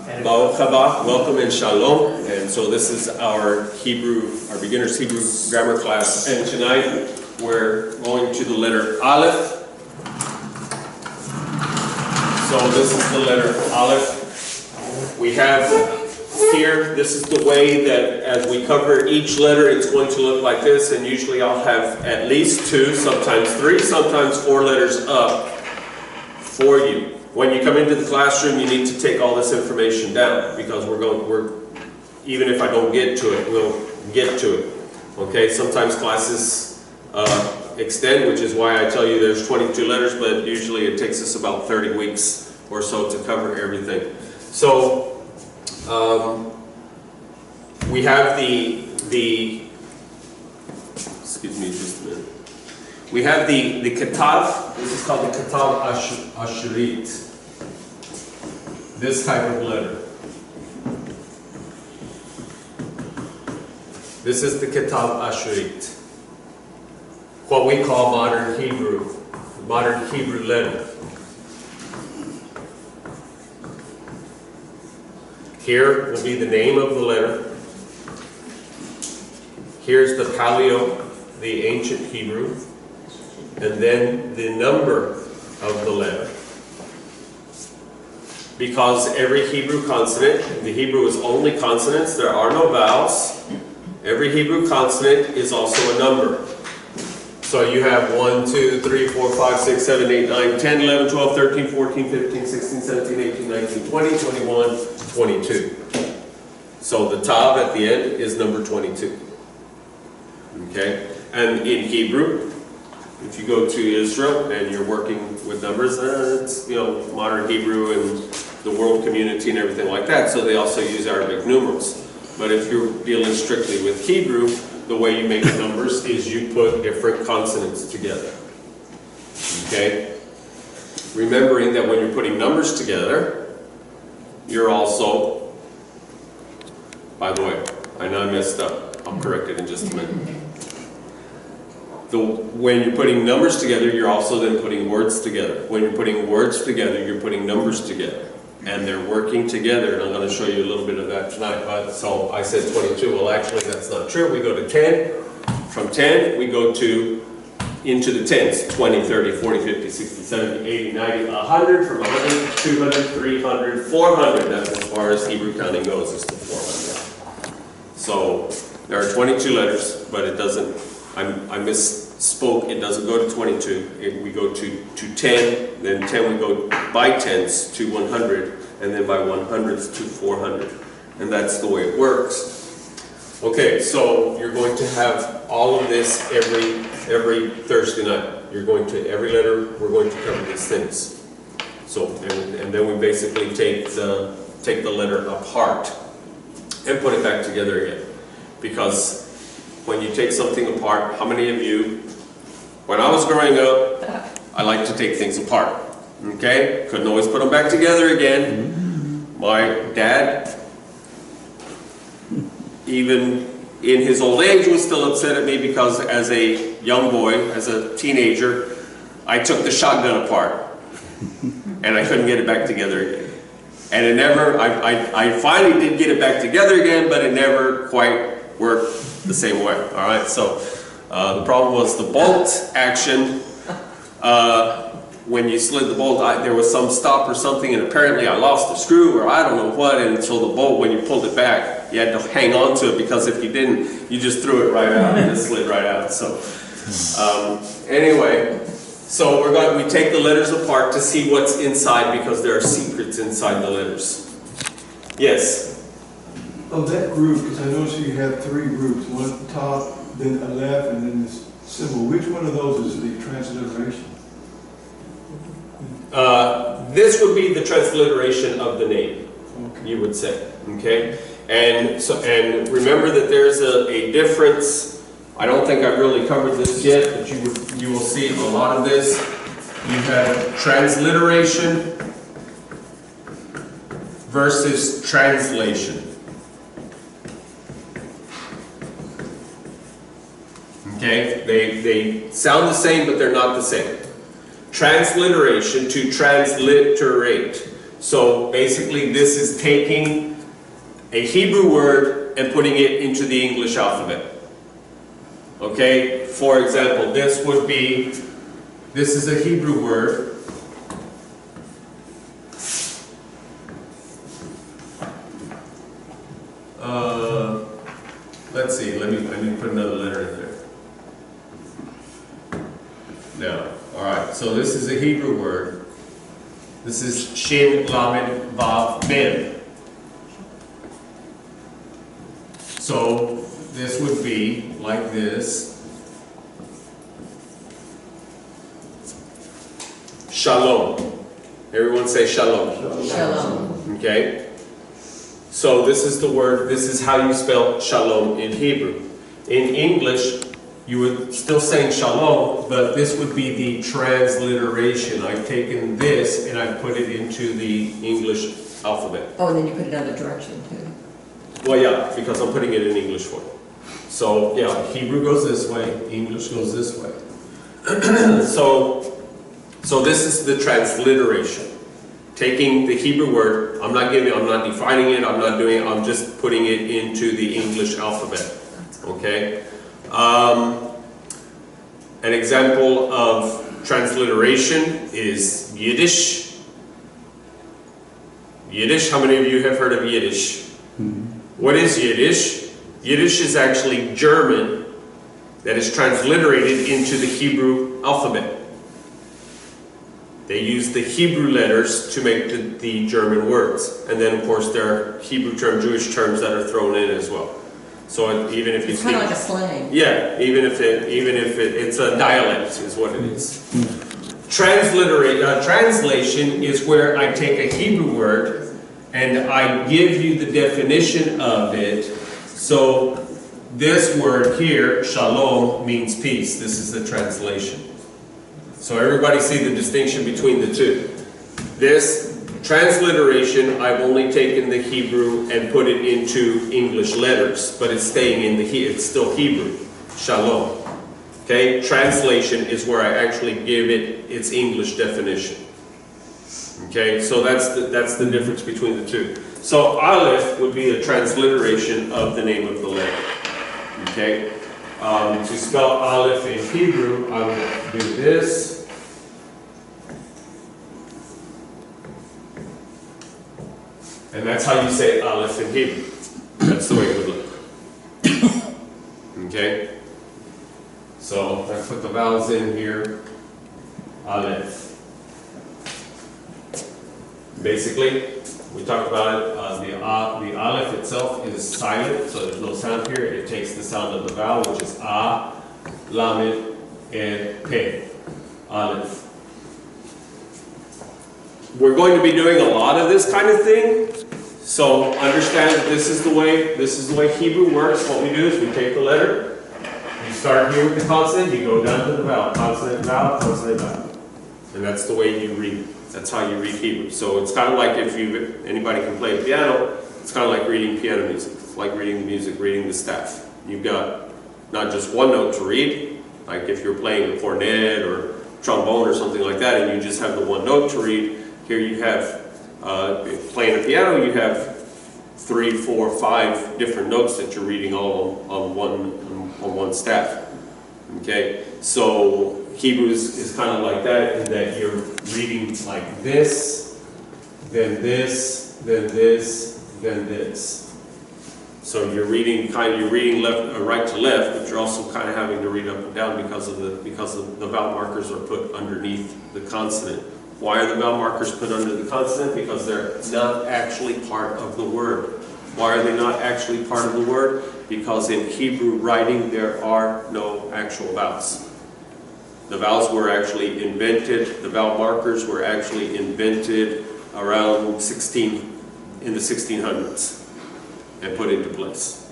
Baruch haba, welcome and shalom. And so this is our beginner's Hebrew grammar class. And tonight we're going to the letter Aleph. So this is the letter Aleph. We have here, this is the way that as we cover each letter, it's going to look like this. And usually I'll have at least 2, sometimes 3, sometimes 4 letters up for you. When you come into the classroom, you need to take all this information down because even if I don't get to it, we'll get to it. Okay, sometimes classes extend, which is why I tell you there's 22 letters, but usually it takes us about 30 weeks or so to cover everything. So we have excuse me just a minute. We have the katav. This is called the katav asherit. This type of letter. This is the katav asherit. What we call modern Hebrew letter. Here will be the name of the letter. Here's the paleo, the ancient Hebrew. And then the number of the letter. Because every Hebrew consonant, the Hebrew is only consonants, there are no vowels. Every Hebrew consonant is also a number. So you have 1, 2, 3, 4, 5, 6, 7, 8, 9, 10, 11, 12, 13, 14, 15, 16, 17, 18, 19, 20, 21, 22. So the tav at the end is number 22. Okay? And in Hebrew, if you go to Israel and you're working with numbers, it's modern Hebrew and the world community and everything like that. So they also use Arabic numerals. But if you're dealing strictly with Hebrew, the way you make numbers is you put different consonants together. Okay? Remembering that when you're putting numbers together, you're also, by the way, I know I messed up. I'll correct it in just a minute. When you're putting numbers together, you're also then putting words together. When you're putting words together, you're putting numbers together. And they're working together, and I'm going to show you a little bit of that tonight. So I said 22. Well, actually, that's not true. We go to 10. From 10, we go into the tens. 20, 30, 40, 50, 60, 70, 80, 90, 100. From 100, 200, 300, 400. That's as far as Hebrew counting goes, is to 400. So there are 22 letters, but it doesn't, I misspoke, it doesn't go to 22, we go to 10, then 10 we go by tens to 100, and then by 100s to 400. And that's the way it works. Okay, so you're going to have all of this every Thursday night. You're going to, every letter, we're going to cover these things. So, and then we basically take the letter apart and put it back together again. Because when you take something apart, how many of you, when I was growing up, I liked to take things apart, okay? Couldn't always put them back together again. My dad, even in his old age, was still upset at me because as a young boy, as a teenager, I took the shotgun apart and I couldn't get it back together again. And it never, I finally did get it back together again, but it never quite worked the same way. All right, so the problem was the bolt action. When you slid the bolt, there was some stop or something, and apparently I lost the screw, or I don't know what, and so the bolt, when you pulled it back, you had to hang on to it, because if you didn't, you just threw it right out, and it slid right out. So anyway, so we take the letters apart to see what's inside, because there are secrets inside the letters. Yes? Of that group, because I noticed you have 3 groups, one at the top, then Aleph, and then this symbol. Which one of those is the transliteration? This would be the transliteration of the name, okay, you would say. Okay, and remember that there's a difference. I don't think I've really covered this yet, but you will see a lot of this. You have transliteration versus translation. Okay, they sound the same, but they're not the same. Transliteration, to transliterate. So basically this is taking a Hebrew word and putting it into the English alphabet. Okay, for example, this is a Hebrew word. Let's see, let me put another letter in there. Now, alright, so this is a Hebrew word. This is Shin Lamed Vav Mem. So this would be like this. Shalom. Everyone say shalom. Shalom. Okay? So this is the word, this is how you spell shalom in Hebrew. In English, you would still saying shalom, but this would be the transliteration. I've taken this and I've put it into the English alphabet. Oh, and then you put it other direction too. Well, yeah, because I'm putting it in English form. So, yeah, Hebrew goes this way, English goes this way. So this is the transliteration. Taking the Hebrew word, I'm not defining it, I'm just putting it into the English alphabet. Okay? An example of transliteration is Yiddish. Yiddish, how many of you have heard of Yiddish? What is Yiddish? Yiddish is actually German that is transliterated into the Hebrew alphabet. They use the Hebrew letters to make the German words. And then, of course, there are Hebrew terms, Jewish terms that are thrown in as well. So even if you It's speak... kind of like a slang. Yeah, even if it's a dialect is what it is. Translation is where I take a Hebrew word and I give you the definition of it. So this word here, shalom, means peace. This is the translation. So everybody see the distinction between the two. This transliteration, I've only taken the Hebrew and put it into English letters, but it's staying in it's still Hebrew. Shalom. Okay? Translation is where I actually give it its English definition. Okay? So that's the difference between the two. So Aleph would be a transliteration of the name of the letter. Okay? To spell Aleph in Hebrew, I would do this. And that's how you say Aleph in Hebrew. That's the way it would look. Okay? So I put the vowels in here. Aleph. Basically, we talked about it. The Aleph itself is silent, so there's no sound here. It takes the sound of the vowel, which is A, Lamed, and Pe. Aleph. We're going to be doing a lot of this kind of thing. So understand that this is the way Hebrew works. What we do is we take the letter, you start here with the consonant, you go down to the vowel, consonant, vowel, consonant, vowel. And that's the way you read. That's how you read Hebrew. So it's kind of like if anybody can play a piano, it's kind of like reading piano music. It's like reading the music, reading the staff. You've got not just one note to read, like if you're playing a cornet or trombone or something like that, and you just have the one note to read. Here you have, playing a piano, you have 3, 4, 5 different notes that you're reading all on one staff. Okay, so Hebrew is kind of like that, in that you're reading like this, then this, then this, then this. So you're reading left, right to left, but you're also kind of having to read up and down because the vowel markers are put underneath the consonant. Why are the vowel markers put under the consonant? Because they're not actually part of the word. Why are they not actually part of the word? Because in Hebrew writing there are no actual vowels. The vowels were actually invented, the vowel markers were actually invented around in the 1600s and put into place.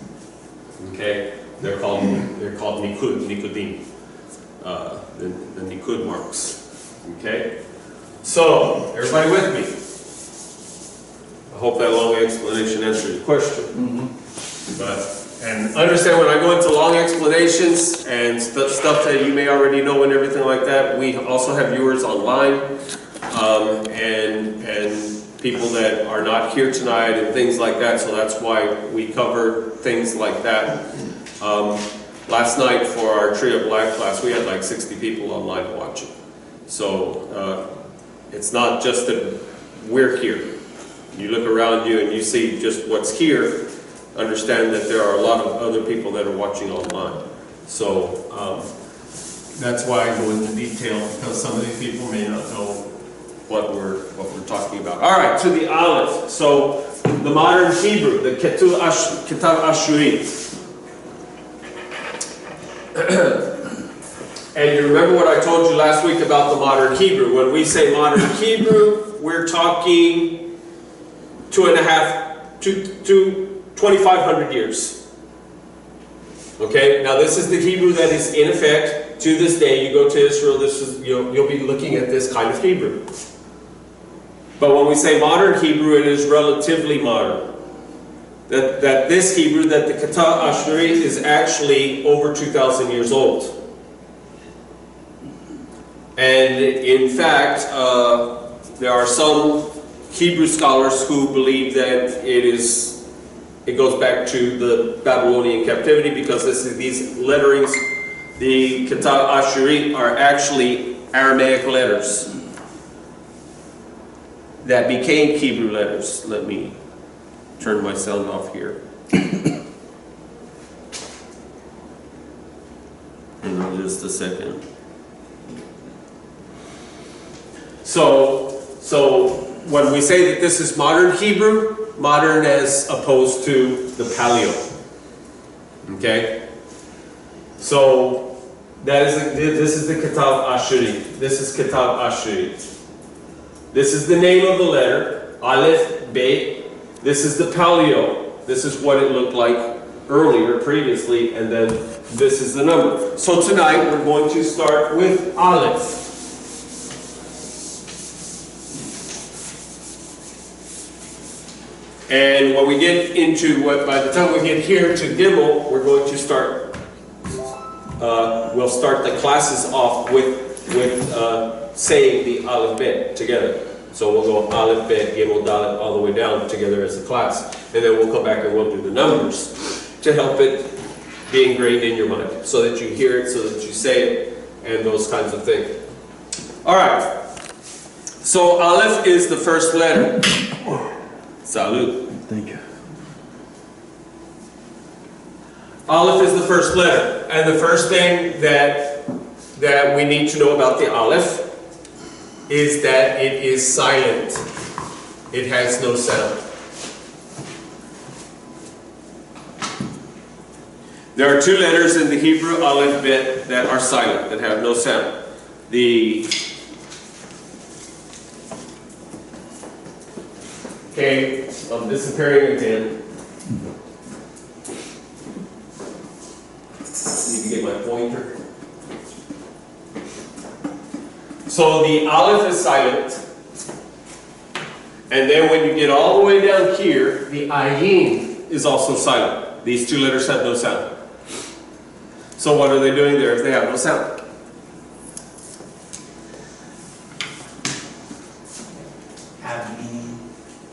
Okay? They're called Nikudim, the Nikud marks. Okay? So, everybody with me? I hope that long explanation answered your question. And understand, when I go into long explanations and stuff that you may already know and everything like that, we also have viewers online, and people that are not here tonight and things like that, so that's why we cover things like that. Last night for our Tree of Life class, we had like 60 people online watching. So it's not just that we're here. You look around you and you see just what's here, understand that there are a lot of other people that are watching online. So that's why I go into detail, because some of these people may not know what we're talking about. All right, to the Aleph. So the modern Hebrew, the Kitab Ashuri. And you remember what I told you last week about the modern Hebrew. When we say modern Hebrew, we're talking 2,500 years. Okay, now this is the Hebrew that is in effect to this day. You go to Israel, this is, you'll be looking at this kind of Hebrew. But when we say modern Hebrew, it is relatively modern. That this Hebrew, that the Kitab Ashuri, is actually over 2,000 years old. And in fact, there are some Hebrew scholars who believe that it goes back to the Babylonian captivity, because these letterings, the Kitab Ashuri, are actually Aramaic letters that became Hebrew letters. Let me turn my sound off here. Hang on just a second. So when we say that this is modern Hebrew, modern as opposed to the Paleo. Okay? So this is the Kitab Ashuri. This is Kitab Ashuri. This is the name of the letter, Aleph-Bet. This is the Paleo. This is what it looked like earlier, previously, and then this is the number. So tonight we're going to start with Aleph. And when we get into by the time we get here to Gimel, we're going to start, we'll start the classes off with saying the Aleph-Bet together. So we'll go Aleph-Bet, Gimel, Dalet, all the way down together as a class. And then we'll come back and we'll do the numbers to help it be ingrained in your mind, so that you hear it, so that you say it, and those kinds of things. All right. So Aleph is the first letter. Salud. Thank you. Aleph is the first letter, and the first thing that we need to know about the Aleph is that it is silent. It has no sound. There are two letters in the Hebrew Aleph-Bet that are silent, that have no sound. Okay, I'm disappearing again. Need to get my pointer. So the Aleph is silent. And then when you get all the way down here, the Ayin is also silent. These two letters have no sound. So what are they doing there if they have no sound?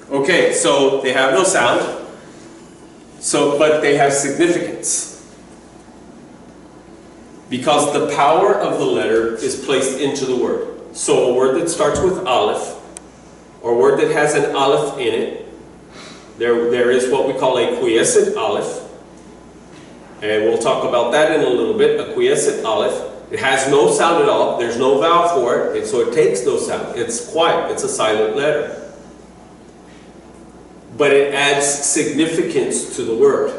Okay, so they have no sound, but they have significance. Because the power of the letter is placed into the word. So a word that starts with Aleph, or a word that has an Aleph in it, there is what we call a quiescent Aleph. And we'll talk about that in a little bit, a quiescent Aleph. It has no sound at all, there's no vowel for it, and so it takes no sound. It's quiet, it's a silent letter. But it adds significance to the word.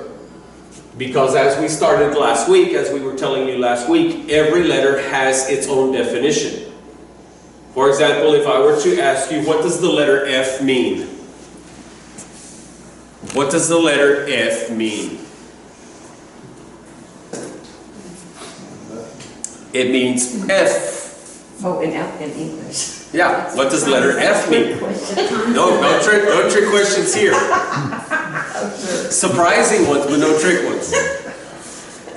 Because as we started last week, as we were telling you last week, every letter has its own definition. For example, if I were to ask you, what does the letter F mean? What does the letter F mean? It means F. Oh, in English. Yeah, what does the letter F mean? No trick questions here. Surprising ones, but no trick ones.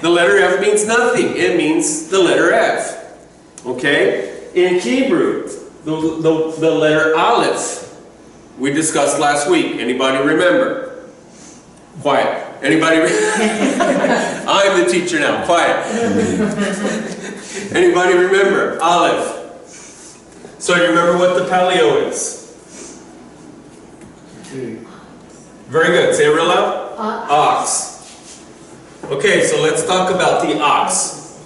The letter F means nothing. It means the letter F. Okay? In Hebrew, the letter Aleph we discussed last week. Anybody remember? Quiet. Anybody? I'm the teacher now. Quiet. Anybody remember? Aleph. So you remember what the paleo is? Okay. Very good. Say it real loud. Ox. Okay, so let's talk about the ox.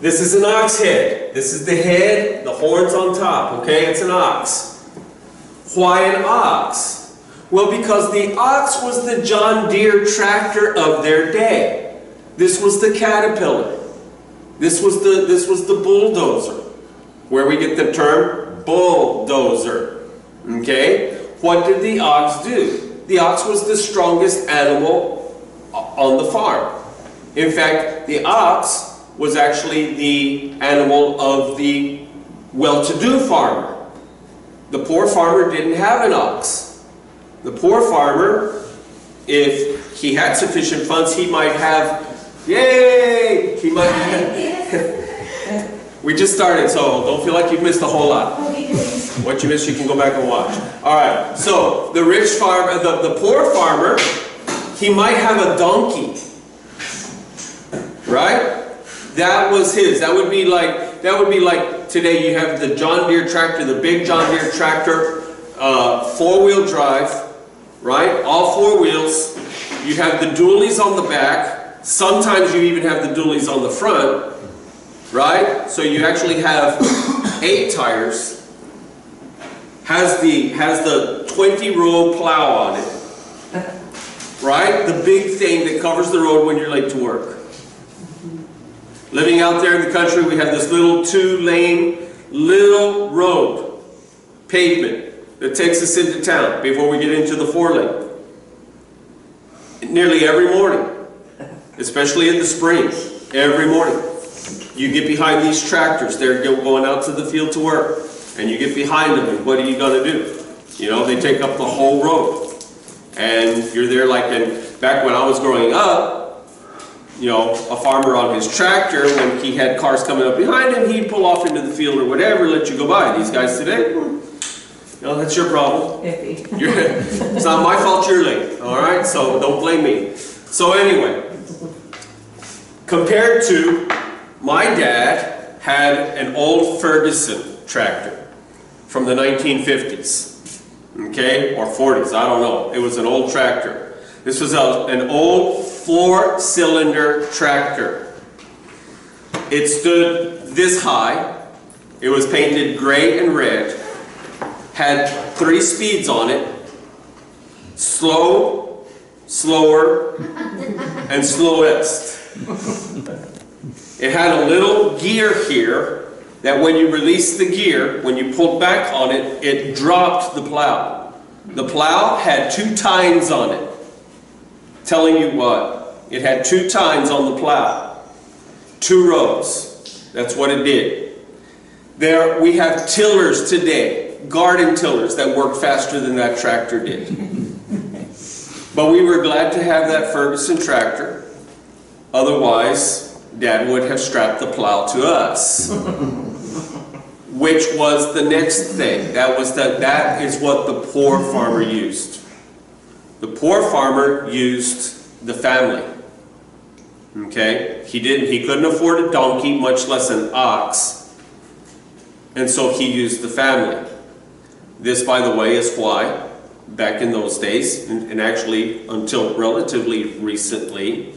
This is an ox head. This is the head, the horns on top. Okay, it's an ox. Why an ox? Well, because the ox was the John Deere tractor of their day. This was the Caterpillar. This was the bulldozer, where we get the term bulldozer. Okay? What did the ox do? The ox was the strongest animal on the farm. In fact, the ox was actually the animal of the well-to-do farmer. The poor farmer didn't have an ox. The poor farmer, if he had sufficient funds, he might have, yay! He might have, we just started, so don't feel like you've missed a whole lot. What you missed, you can go back and watch. Alright, so the rich farmer, the poor farmer, he might have a donkey. Right? That was his. That would be like today you have the John Deere tractor, the big John Deere tractor, four-wheel drive, right? All four wheels. You have the dualies on the back. Sometimes you even have the dualies on the front, right? So you actually have 8 tires. Has the 20-row plow on it, right? The big thing that covers the road when you're late to work. Living out there in the country, we have this little 2-lane, little road, pavement, that takes us into town before we get into the 4-lane. Nearly every morning, especially in the spring, every morning, you get behind these tractors. They're going out to the field to work, and you get behind them, and what are you going to do? You know, they take up the whole road. And you're there like, back when I was growing up, you know, a farmer on his tractor, when he had cars coming up behind him, he'd pull off into the field or whatever, let you go by. These guys today, you know, that's your problem. It's not my fault you're late, all right? So don't blame me. So anyway, compared to, my dad had an old Ferguson tractor from the 1950s, okay, or 40s, I don't know. It was an old tractor. This was an old 4-cylinder tractor. It stood this high. It was painted gray and red. Had 3 speeds on it. Slow, slower, and slowest. It had a little gear here that when you released the gear, when you pulled back on it, it dropped the plow. The plow had 2 tines on it. Telling you what, it had 2 tines on the plow, 2 rows. That's what it did. There we have tillers today, garden tillers that work faster than that tractor did. But we were glad to have that Ferguson tractor. Otherwise, Dad would have strapped the plow to us, which was the next thing. That is what the poor farmer used. The poor farmer used the family. Okay? He couldn't afford a donkey, much less an ox. And so he used the family. This, by the way, is why, back in those days, and actually until relatively recently,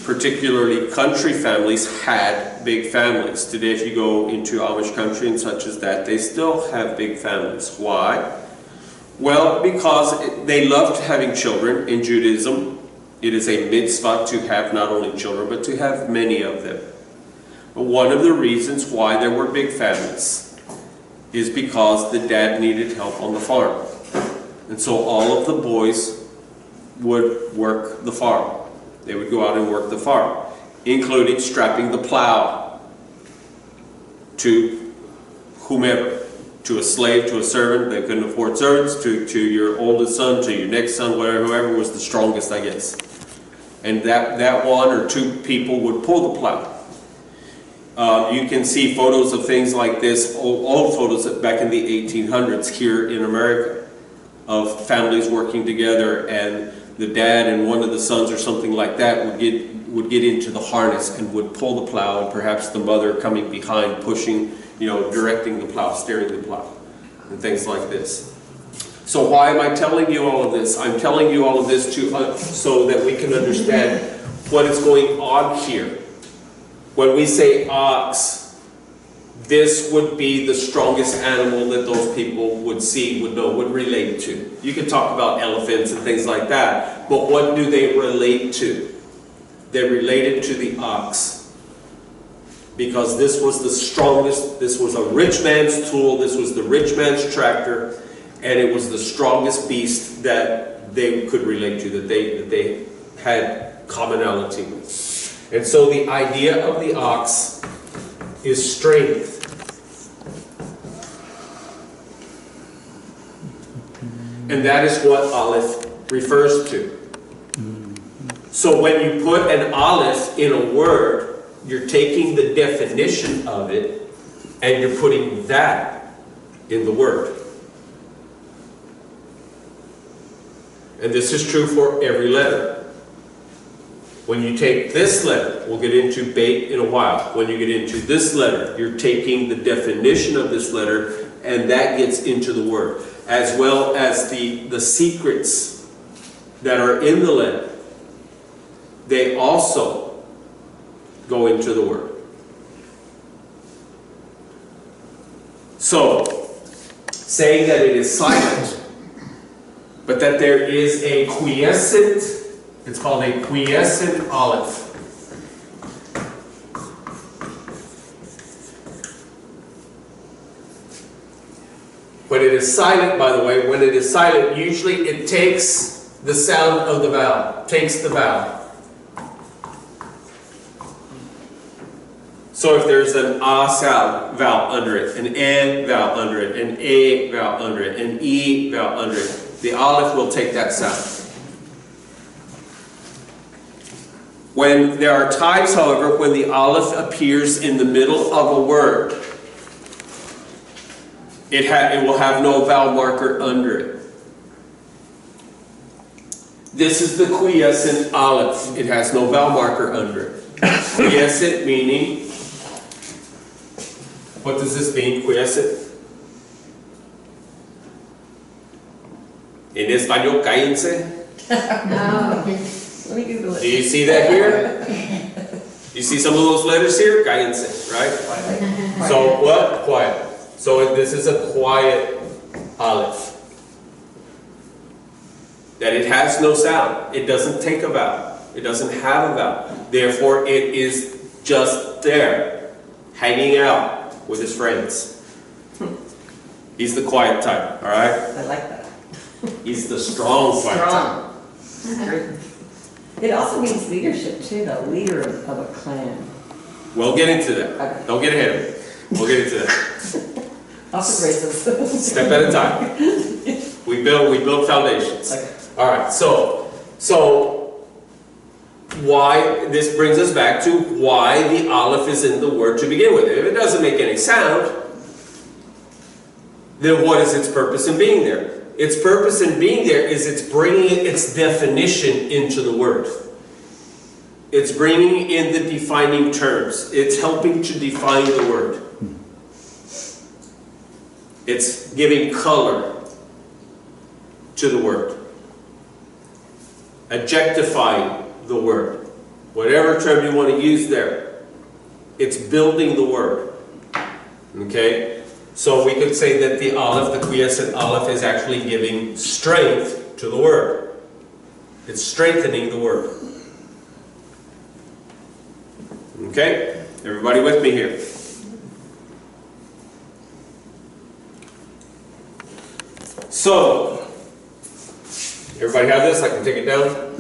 particularly country families had big families. Today, if you go into Amish country and such as that, they still have big families. Why? Well, because they loved having children. In Judaism, it is a mitzvah to have not only children, but to have many of them. But one of the reasons why there were big families is because the dad needed help on the farm. And so all of the boys would work the farm. They would go out and work the farm, including strapping the plow to whomever. To a slave, to a servant. They couldn't afford servants. To your oldest son, to your next son, whoever was the strongest, I guess. And that 1 or 2 people would pull the plow. You can see photos of things like this, old photos back in the 1800s here in America. of families working together, and the dad and one of the sons or something like that would get into the harness and would pull the plow, and perhaps the mother coming behind, pushing, directing the plow, steering the plow, and things like this. So why am I telling you all of this? I'm telling you all of this so that we can understand what is going on here. When we say ox, this would be the strongest animal that those people would see, would know, would relate to. You can talk about elephants and things like that, but what do they relate to? They related to the ox. Because this was the strongest, this was a rich man's tool, this was the rich man's tractor, and it was the strongest beast that they could relate to, that they had commonality with. And so the idea of the ox is strength. And that is what Aleph refers to. So when you put an Aleph in a word, you're taking the definition of it and you're putting that in the word. And this is true for every letter. When you take this letter, we'll get into Beit in a while. When you get into this letter, you're taking the definition of this letter and that gets into the word. As well as the secrets that are in the letter, they also go into the word. So, saying that it is silent, but that there is a quiescent, it's called a quiescent Aleph. When it is silent, by the way, when it is silent, usually it takes the sound of the vowel, takes the vowel. So if there's an A sound vowel under it, an N vowel under it, an A vowel under it, an E vowel under it, the Aleph will take that sound. When there are times, however, when the Aleph appears in the middle of a word, it will have no vowel marker under it. This is the quiescent Aleph. It has no vowel marker under it. Quiescent meaning, what does this mean, quiescent? En español, cállense. No. Let me Google it. Do you see that here? You see some of those letters here? Cállense, right? So what? Quiet. So this is a quiet Aleph. That it has no sound. It doesn't take a vowel. It doesn't have a vowel. Therefore, it is just there, hanging out with his friends. He's the quiet type, all right? I like that. He's the strong quiet type. Strong. It also means leadership too, though. Leader of a clan. We'll get into that. Okay. Don't get ahead of me. We'll get into that. Lots of races. Step at a time. We build foundations. Okay. All right. So why this brings us back to why the Aleph is in the word to begin with. If it doesn't make any sound, then what is its purpose in being there? Its purpose in being there is it's bringing its definition into the word. It's bringing in the defining terms. It's helping to define the word. It's giving color to the word. Adjectifying the word. Whatever term you want to use there. It's building the word. Okay? So we could say that the Aleph, the quiescent Aleph, is actually giving strength to the word. It's strengthening the word. Okay? Everybody with me here? So, everybody have this? I can take it down?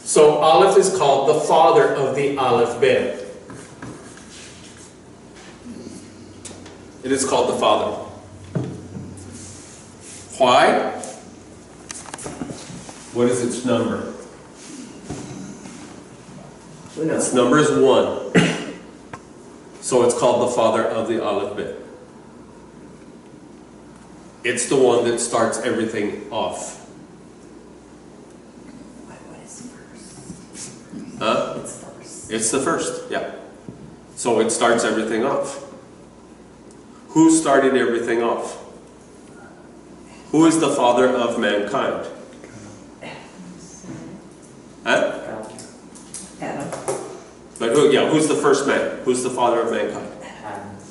So Aleph is called the father of the Aleph-Bet. It is called the father. Why? What is its number? Its number is 1. So it's called the father of the Aleph-Bet. It's the one that starts everything off. What is first? Huh? It's first. It's the first, yeah. So it starts everything off. Who started everything off? Who is the father of mankind? Huh? Adam. But who, yeah, who's the first man? Who's the father of mankind?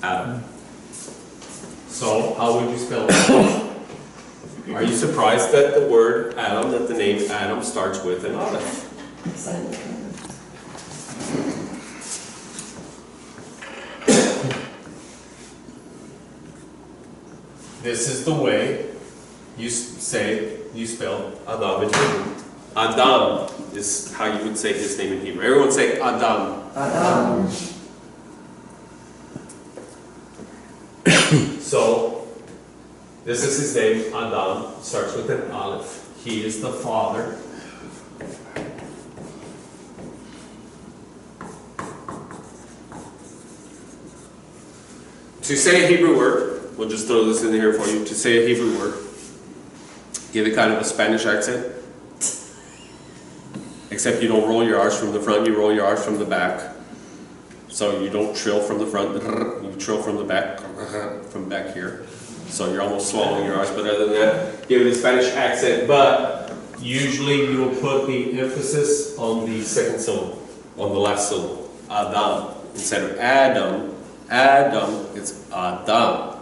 Adam. So, how would you spell it? Are you surprised that the word Adam, that the name Adam starts with an Aleph? This is the way you spell Adam in Hebrew. Adam is how you would say his name in Hebrew. Everyone say Adam. Adam. So, this is his name, Adam, starts with an Aleph. He is the father. To say a Hebrew word, we'll just throw this in here for you. To say a Hebrew word, give it kind of a Spanish accent. Except you don't roll your R's from the front, you roll your R's from the back. So you don't trill from the front, you trill from the back, from back here. So you're almost swallowing your R's, but other than that, give it a Spanish accent. But usually you will put the emphasis on the second syllable, on the last syllable. Adam. Instead of Adam, it's Adam.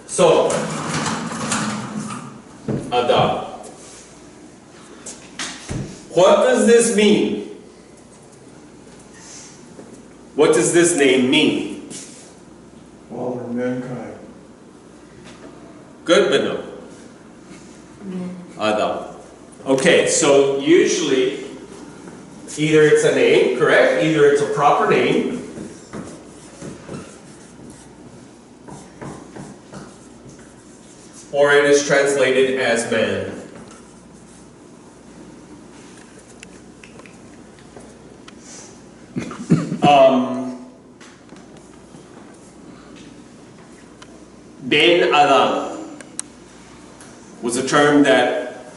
So, Adam. What does this mean? What does this name mean? Father of mankind. Good, but no. Adam. Okay, so usually either it's a name, correct? Either it's a proper name, or it is translated as man. Ben Adam was a term that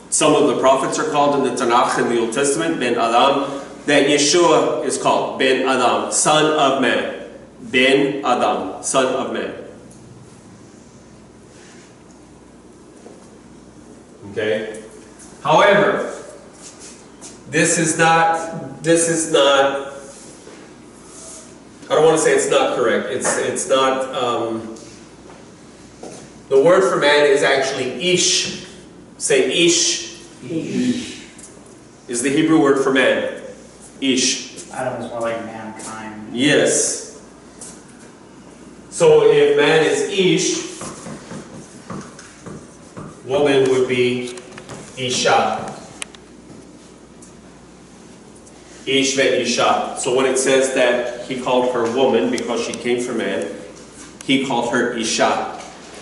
some of the prophets are called in the Tanakh in the Old Testament, Ben Adam, that Yeshua is called, Ben Adam, son of man. Ben Adam, son of man. Okay? However, this is not, I don't want to say it's not correct. It's not, the word for man is actually ish. Say ish. Ish. Is the Hebrew word for man. Ish. Adam is more like mankind. Yes. So if man is ish, woman would be isha. Ish ve isha. So when it says that he called her woman because she came from man, he called her isha,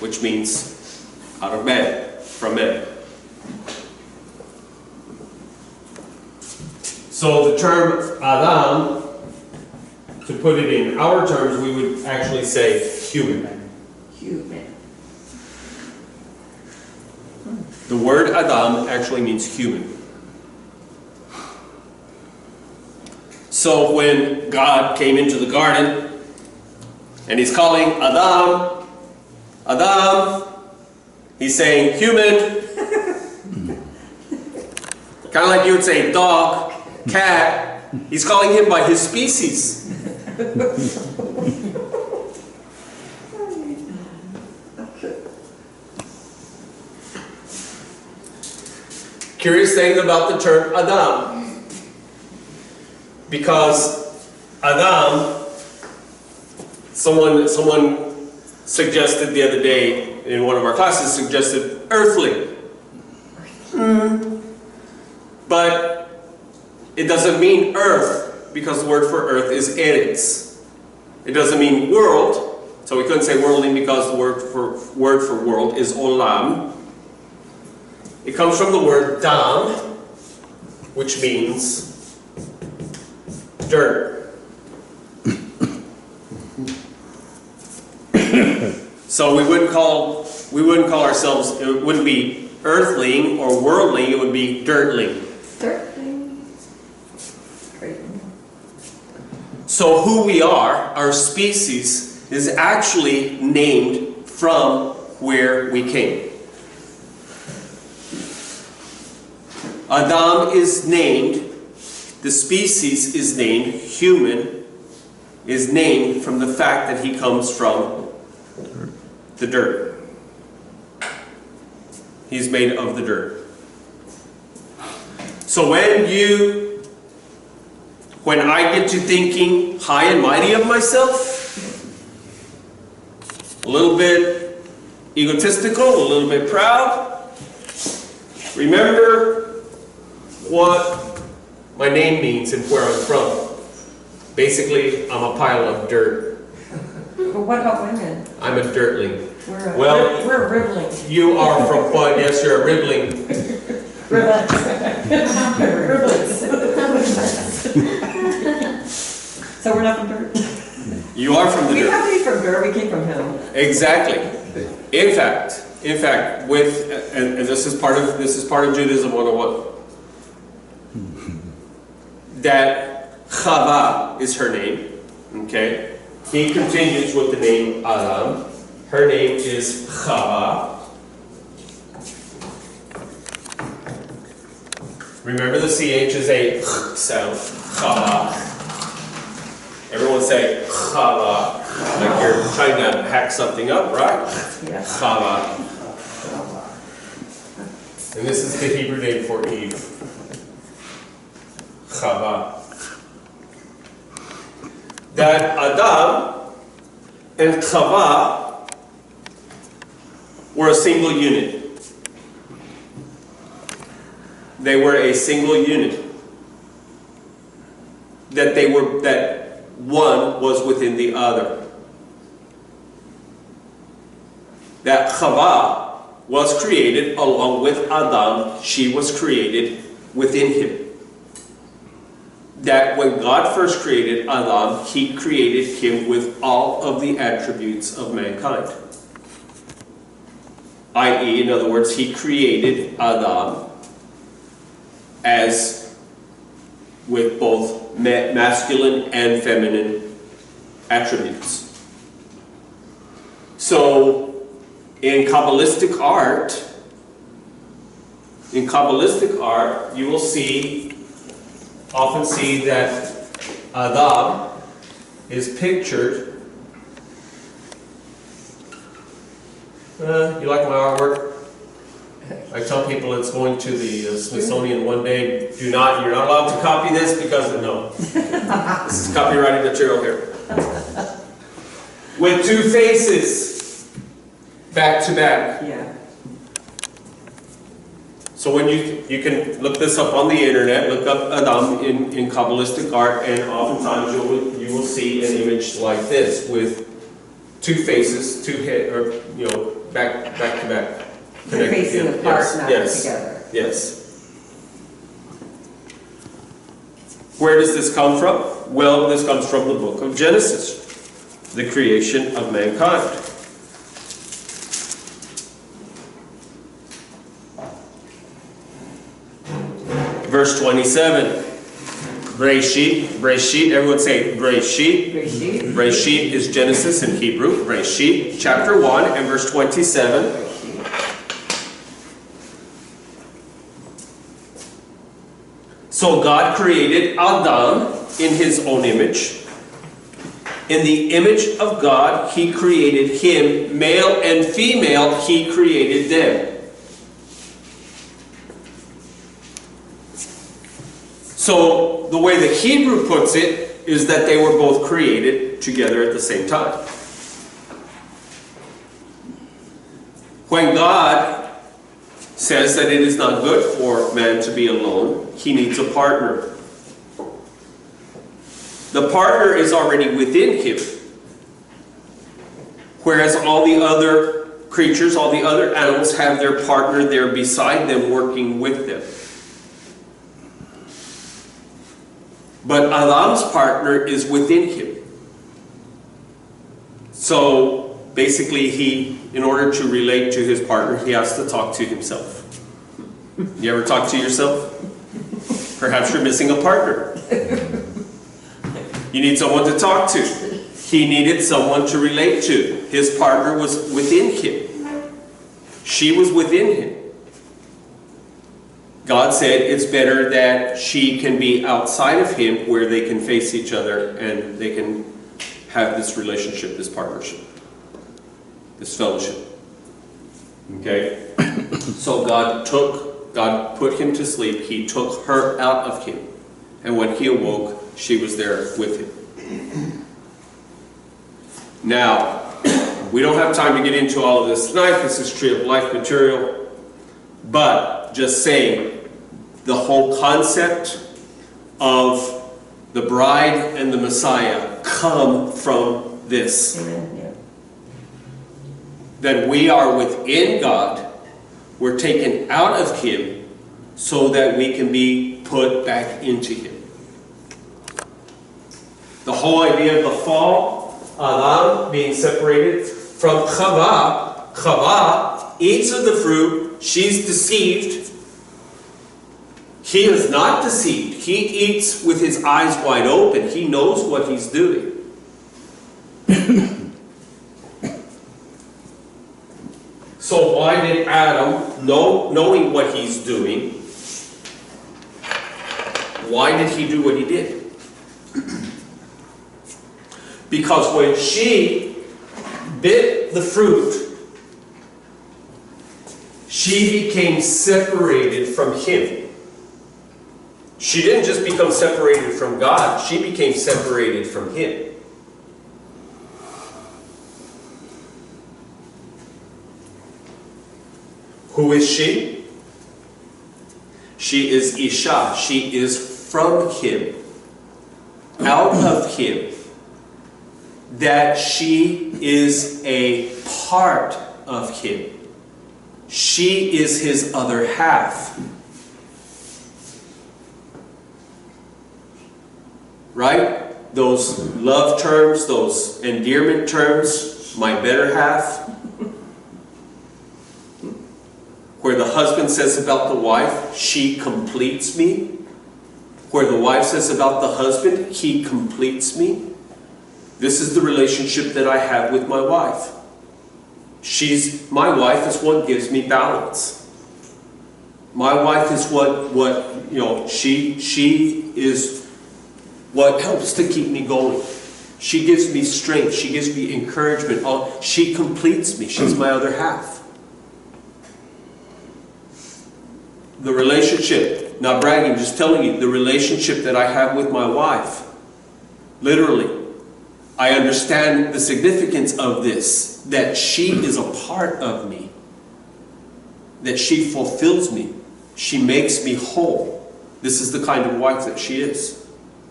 which means out of man, from man. So the term Adam, to put it in our terms, we would actually say human. Human. The word Adam actually means human. So when God came into the garden and he's calling Adam, Adam, he's saying human. Kind of like you would say dog, cat. He's calling him by his species. Curious thing about the term Adam. Because Adam, someone suggested the other day in one of our classes, suggested earthly. But it doesn't mean earth, because the word for earth is eretz. It doesn't mean world. It's So we couldn't say worldling because the word for world is olam. It comes from the word dam, which means dirt. So we wouldn't call ourselves, it wouldn't be earthling or worldling, it would be dirtling. Dirtling. Great. So who we are, our species, is actually named from where we came. Adam is named, the species is named, human is named from the fact that he comes from the dirt. He's made of the dirt. So when I get to thinking high and mighty of myself, a little bit egotistical, a little bit proud, remember what my name means and where I'm from. Basically, I'm a pile of dirt. But what about women? I'm a dirtling. We're a ribbling. You are from what? Yes, you're a ribbling. So we're not from dirt? You are from the We dirt. have to be from dirt, we came from him. Exactly. In fact, with and this is part of Judaism 101. That Chava is her name. Okay. He continues with the name Adam. Her name is Chava. Remember the CH is a sound. Chava. Everyone say Chava. Like you're trying to hack something up, right? Yeah. Chava. And this is the Hebrew name for Eve. Chava. That Adam and Chava were a single unit. They were a single unit. That one was within the other. That Chava was created along with Adam. She was created within him. That when God first created Adam, He created him with all of the attributes of mankind. I.e., in other words, He created Adam as with both masculine and feminine attributes. So, in Kabbalistic art, you will often see that Adam is pictured. You like my artwork? I tell people it's going to the Smithsonian one day. You're not allowed to copy this because this is copyrighted material here. With two faces, back to back. Yeah. So when you can look this up on the internet, look up Adam in Kabbalistic art, and oftentimes you will see an image like this with two faces, two head, or back to back. They're facing apart, not together. Yes. Where does this come from? Well, this comes from the book of Genesis, the creation of mankind. Verse 27. Breshit, everyone say Breshit. Breshit is Genesis in Hebrew. Breshit, chapter 1 and verse 27. So God created Adam in His own image. In the image of God, He created him, male and female, He created them. So the way the Hebrew puts it is that they were both created together at the same time. When God says that it is not good for man to be alone, he needs a partner. The partner is already within him. Whereas all the other creatures, all the other animals have their partner there beside them, working with them. But Adam's partner is within him. So basically in order to relate to his partner, he has to talk to himself. You ever talk to yourself? Perhaps you're missing a partner. You need someone to talk to. He needed someone to relate to. His partner was within him. She was within him. God said it's better that she can be outside of him where they can face each other and they can have this relationship, this partnership, this fellowship. Okay? So God put him to sleep. He took her out of him. And when he awoke, she was there with him. Now, we don't have time to get into all of this tonight. This is Tree of Life material. But just saying, the whole concept of the bride and the Messiah come from this. Amen. Yeah. That we are within God, we're taken out of him so that we can be put back into him. The whole idea of the fall, Adam being separated from Chava. Chava eats of the fruit, she's deceived. He is not deceived. He eats with his eyes wide open. He knows what he's doing. So why did Adam, knowing what he's doing, why did he do what he did? Because when she bit the fruit, she became separated from him. She didn't just become separated from God, she became separated from him. Who is she? She is Isha. She is from him, out of him. That she is a part of him. She is his other half. Right? Those love terms, those endearment terms, my better half. Where the husband says about the wife, she completes me. Where the wife says about the husband, he completes me. This is the relationship that I have with my wife. My wife is what gives me balance. My wife is she is what helps to keep me going. She gives me strength. She gives me encouragement. She completes me. She's my other half. The relationship, not bragging, just telling you, the relationship that I have with my wife, literally, I understand the significance of this, that she is a part of me, that she fulfills me, she makes me whole. This is the kind of wife that she is,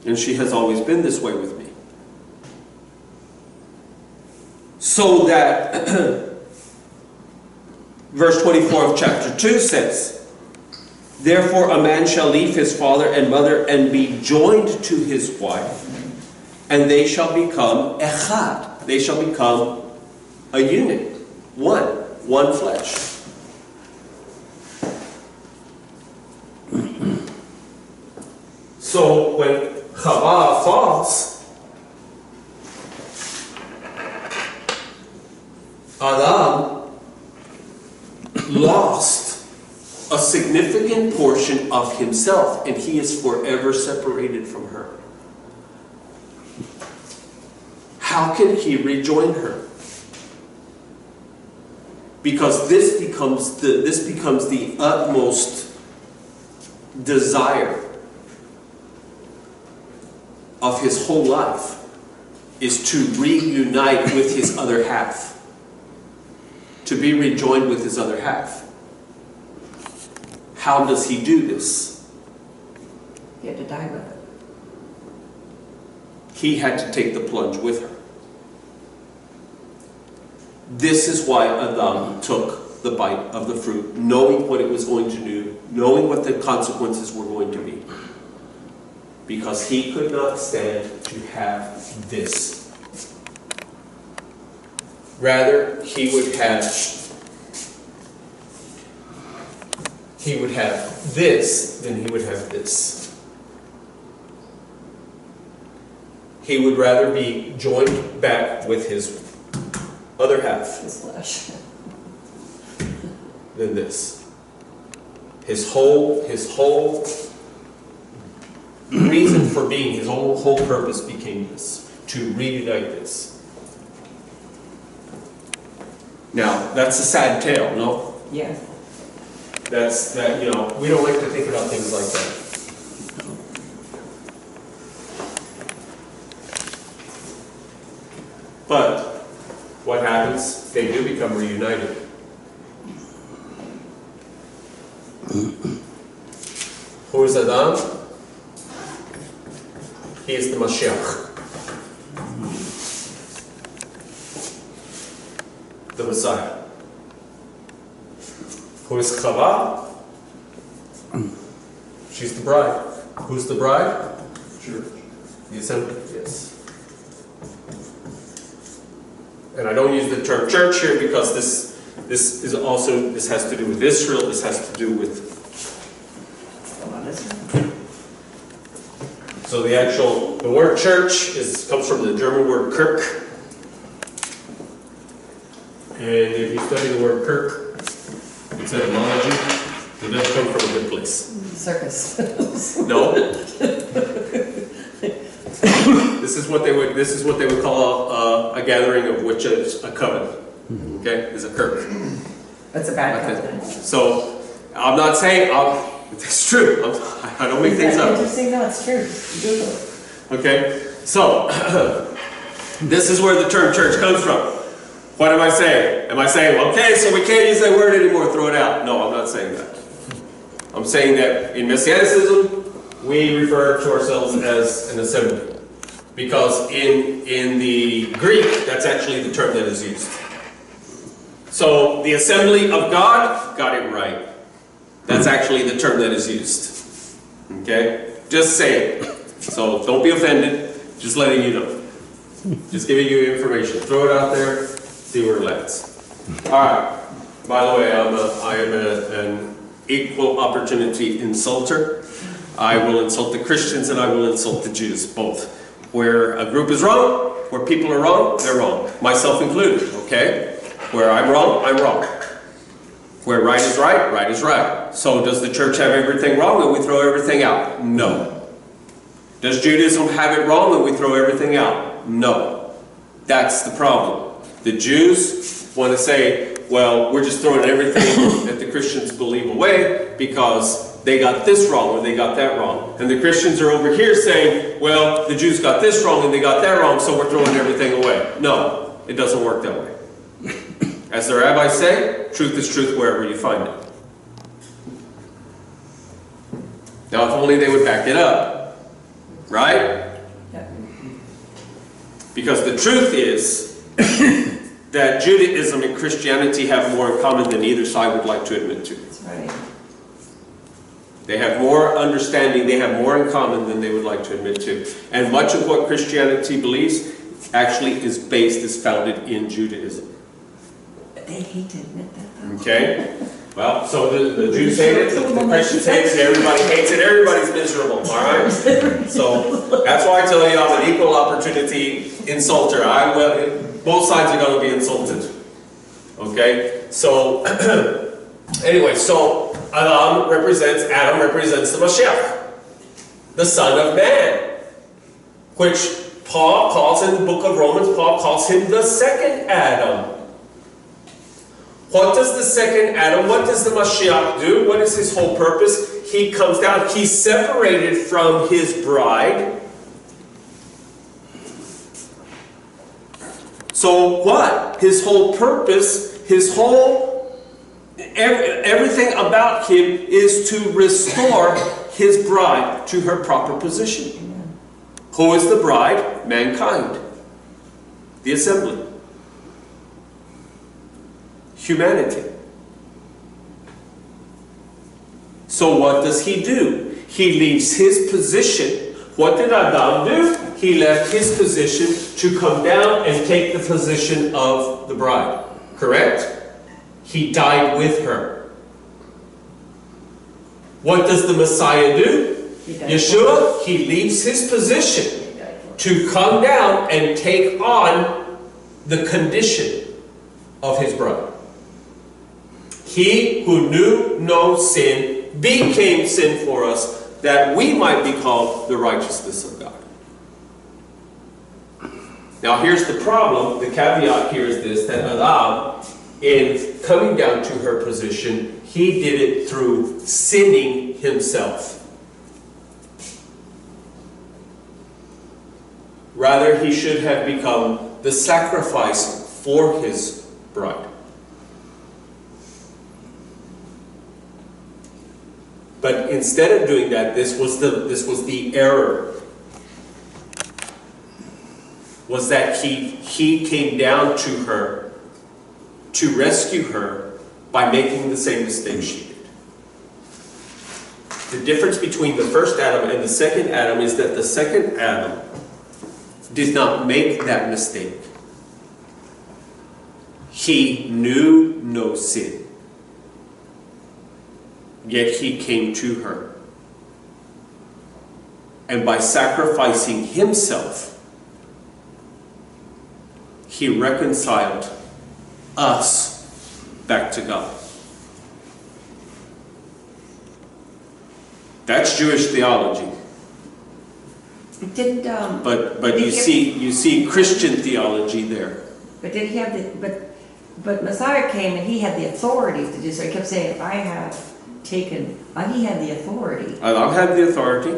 and she has always been this way with me. So that, verse 24 of chapter 2 says, therefore a man shall leave his father and mother and be joined to his wife, and they shall become echad. They shall become a unit. One flesh. So when Chava falls, Adam lost a significant portion of himself, and he is forever separated from her. How can he rejoin her? Because this becomes the utmost desire of his whole life, is to reunite with his other half, to be rejoined with his other half. How does he do this? You have to die with it. He had to take the plunge with her. This is why Adam took the bite of the fruit, knowing what it was going to do, knowing what the consequences were going to be. Because he could not stand to have this. Rather, he would have this than he would have this. He would rather be joined back with his other half His flesh. than this. His whole reason for being, his whole purpose became this, to reunite this. Now, that's a sad tale, no? Yeah. That's, that, you know, we don't like to think about things like that. But, what happens? They do become reunited. Who is Adam? He is the Mashiach. The Messiah. Who is Chava? She's the bride. Who's the bride? Church. The assembly, yes. And I don't use the term church here because this has to do with Israel, this has to do with... So the word church comes from the German word Kirk. And if you study the word Kirk, its etymology, it does come from a good place. Circus. No. This is what they would call a gathering of witches, a coven. Okay, is a Kirk. That's a bad Okay. covenant. So I'm not saying it's true. I don't make things up. Interesting, no, it's true. Google it. Okay, so this is where the term church comes from. What am I saying? Am I saying, okay, so we can't use that word anymore, throw it out? No, I'm not saying that. I'm saying that in Messianicism, we refer to ourselves as an assembly. Because in the Greek, that's actually the term that is used. So the assembly of God, got it right. That's actually the term that is used. Okay? Just saying. So don't be offended, just letting you know. Just giving you information. Throw it out there, see where it lands. Alright. By the way, I am an equal opportunity insulter. I will insult the Christians and I will insult the Jews, both. Where a group is wrong, where people are wrong, they're wrong. Myself included, okay? Where I'm wrong, I'm wrong. Where right is right, right is right. So does the church have everything wrong and we throw everything out? No. Does Judaism have it wrong and we throw everything out? No. That's the problem. The Jews want to say, well, we're just throwing everything that the Christians believe away because they got this wrong or they got that wrong. And the Christians are over here saying, well, the Jews got this wrong and they got that wrong, so we're throwing everything away. No, it doesn't work that way. As the rabbis say, truth is truth wherever you find it. Now, if only they would back it up, right? Yep. Because the truth is that Judaism and Christianity have more in common than either side would like to admit to. That's right. They have more understanding, they have more in common than they would like to admit to. And much of what Christianity believes actually is founded in Judaism. But they hate to admit that, though. Okay? Well, so the Jews hate it, the Christians hate it, everybody hates it, everybody's miserable, alright? So, that's why I tell you I'm an equal opportunity insulter. Both sides are going to be insulted. Okay? So, anyway, so Adam represents the Mashiach, the Son of Man, which Paul calls in the book of Romans, Paul calls him the second Adam. What does the second Adam, what does the Mashiach do? What is his whole purpose? He comes down, he's separated from his bride. So what? His whole purpose, everything about him is to restore his bride to her proper position. Amen. Who is the bride? Mankind. The assembly. humanity. So what does he do? He leaves his position. What did Adam do? He left his position to come down and take the position of the bride. Correct? He died with her. What does the Messiah do? Yeshua, he leaves his position to come down and take on the condition of his bride. He who knew no sin became sin for us, that we might be called the righteousness of God. Now here's the problem, the caveat here is this, that Adam, in coming down to her position, he did it through sinning himself. Rather, he should have become the sacrifice for his bride. But instead of doing that, this was the error. Was that he came down to her to rescue her by making the same mistake she did. The difference between the first Adam and the second Adam is that the second Adam did not make that mistake. He knew no sin. Yet he came to her. And by sacrificing himself, he reconciled us back to God. That's Jewish theology. But you see Christian theology there. But did he have the but Messiah came and he had the authority to do so. He kept saying, I have taken, he had the authority. Adam had the authority.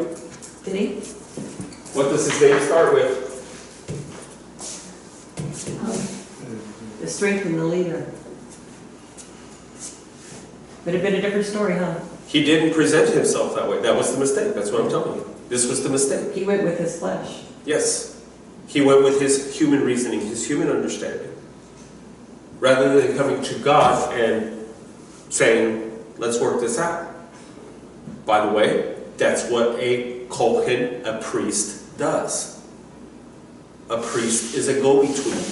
Did he? What does his name start with? The strength and the leader. But it'd been a different story, huh? He didn't present himself that way. That was the mistake. That's what I'm telling you. This was the mistake. He went with his flesh. Yes. He went with his human reasoning, his human understanding. Rather than coming to God and saying, let's work this out. By the way, that's what a Kohen, a priest, does. A priest is a go-between.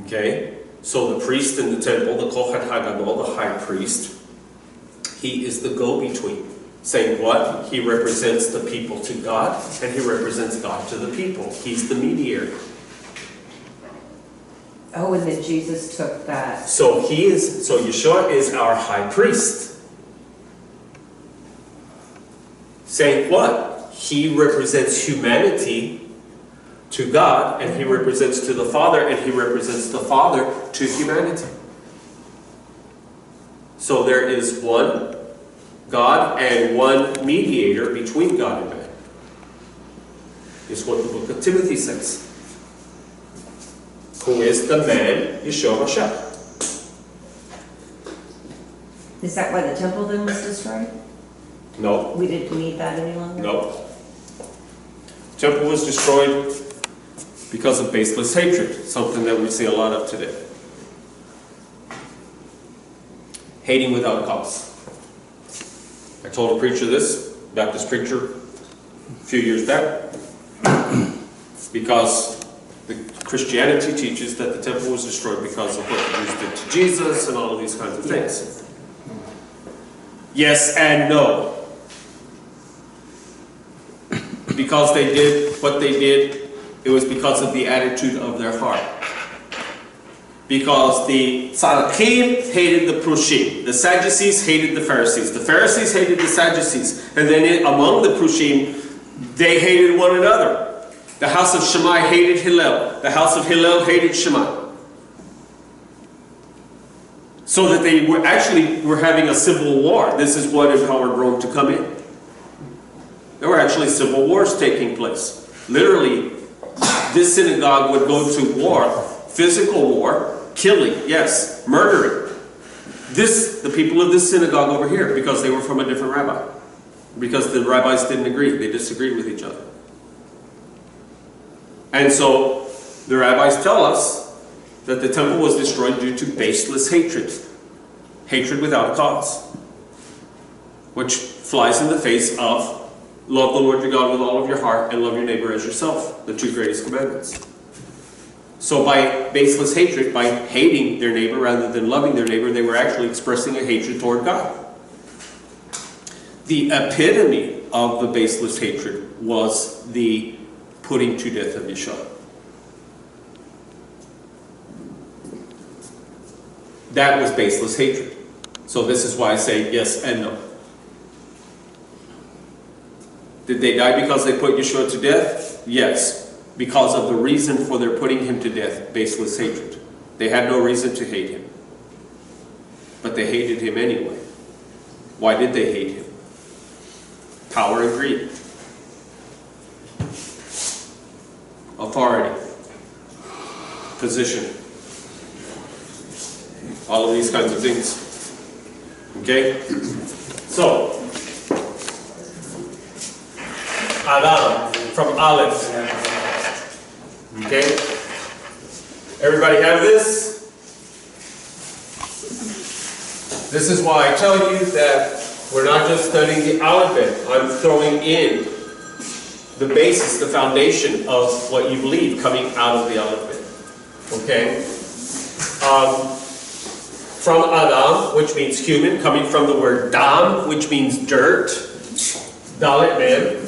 Okay? So the priest in the temple, the Kohen Hagadol, the high priest, he is the go-between. Saying what? He represents the people to God, and he represents God to the people. He's the mediator. Oh, and then Jesus took that. So Yeshua is our high priest. Saying what? He represents humanity to God, and he represents to the Father, and he represents the Father to humanity. So there is one God and one mediator between God and man. Is what the book of Timothy says. Who is the man, Yeshua Mashiach. Is that why the temple then was destroyed? No. We didn't need that any longer? No. Temple was destroyed because of baseless hatred, something that we see a lot of today. Hating without cause. I told a preacher this, Baptist preacher, a few years back, because the Christianity teaches that the temple was destroyed because of what the Jews did to Jesus and all of these kinds of things. Yes and no. Because they did what they did, it was because of the attitude of their heart. Because the Tzaddikim hated the Prushim. The Sadducees hated the Pharisees. The Pharisees hated the Sadducees. And then among the Prushim, they hated one another. The house of Shammai hated Hillel. The house of Hillel hated Shammai. So that they were having a civil war. This is what empowered Rome to come in. There were actually civil wars taking place. Literally, this synagogue would go to war, physical war, killing, yes, murdering. The people of this synagogue over here, because they were from a different rabbi. Because the rabbis didn't agree, they disagreed with each other. And so, the rabbis tell us that the temple was destroyed due to baseless hatred. Hatred without a cause. Which flies in the face of love the Lord your God with all of your heart and love your neighbor as yourself, the two greatest commandments. So by baseless hatred, by hating their neighbor rather than loving their neighbor, they were actually expressing a hatred toward God. The epitome of the baseless hatred was the putting to death of Yeshua. That was baseless hatred. So this is why I say yes and no. Did they die because they put Yeshua to death? Yes. Because of the reason for their putting him to death, baseless hatred. They had no reason to hate him. But they hated him anyway. Why did they hate him? Power and greed. Authority. Position. All of these kinds of things. Okay? So, Adam from Aleph. Okay? Everybody have this? This is why I tell you that we're not just studying the Aleph-Bet. I'm throwing in the basis, the foundation of what you believe coming out of the Aleph-Bet. Okay? From Adam, which means human, coming from the word dam, which means dirt. Dalet mem.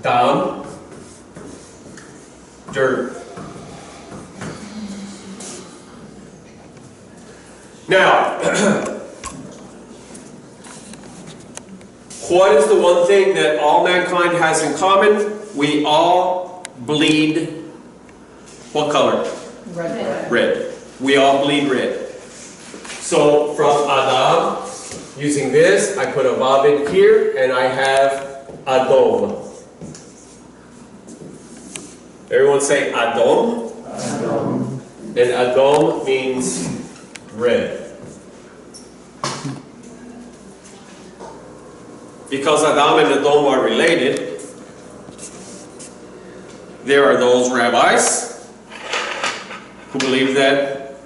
Dam. Dirt. Now, what is the one thing that all mankind has in common? We all bleed. What color? Red. Red. We all bleed red. So from Adam, using this, I put a vav in here, and I have Adom. Everyone say Adom? Adom. And Adom means red. Because Adam and Adom are related, there are those rabbis who believe that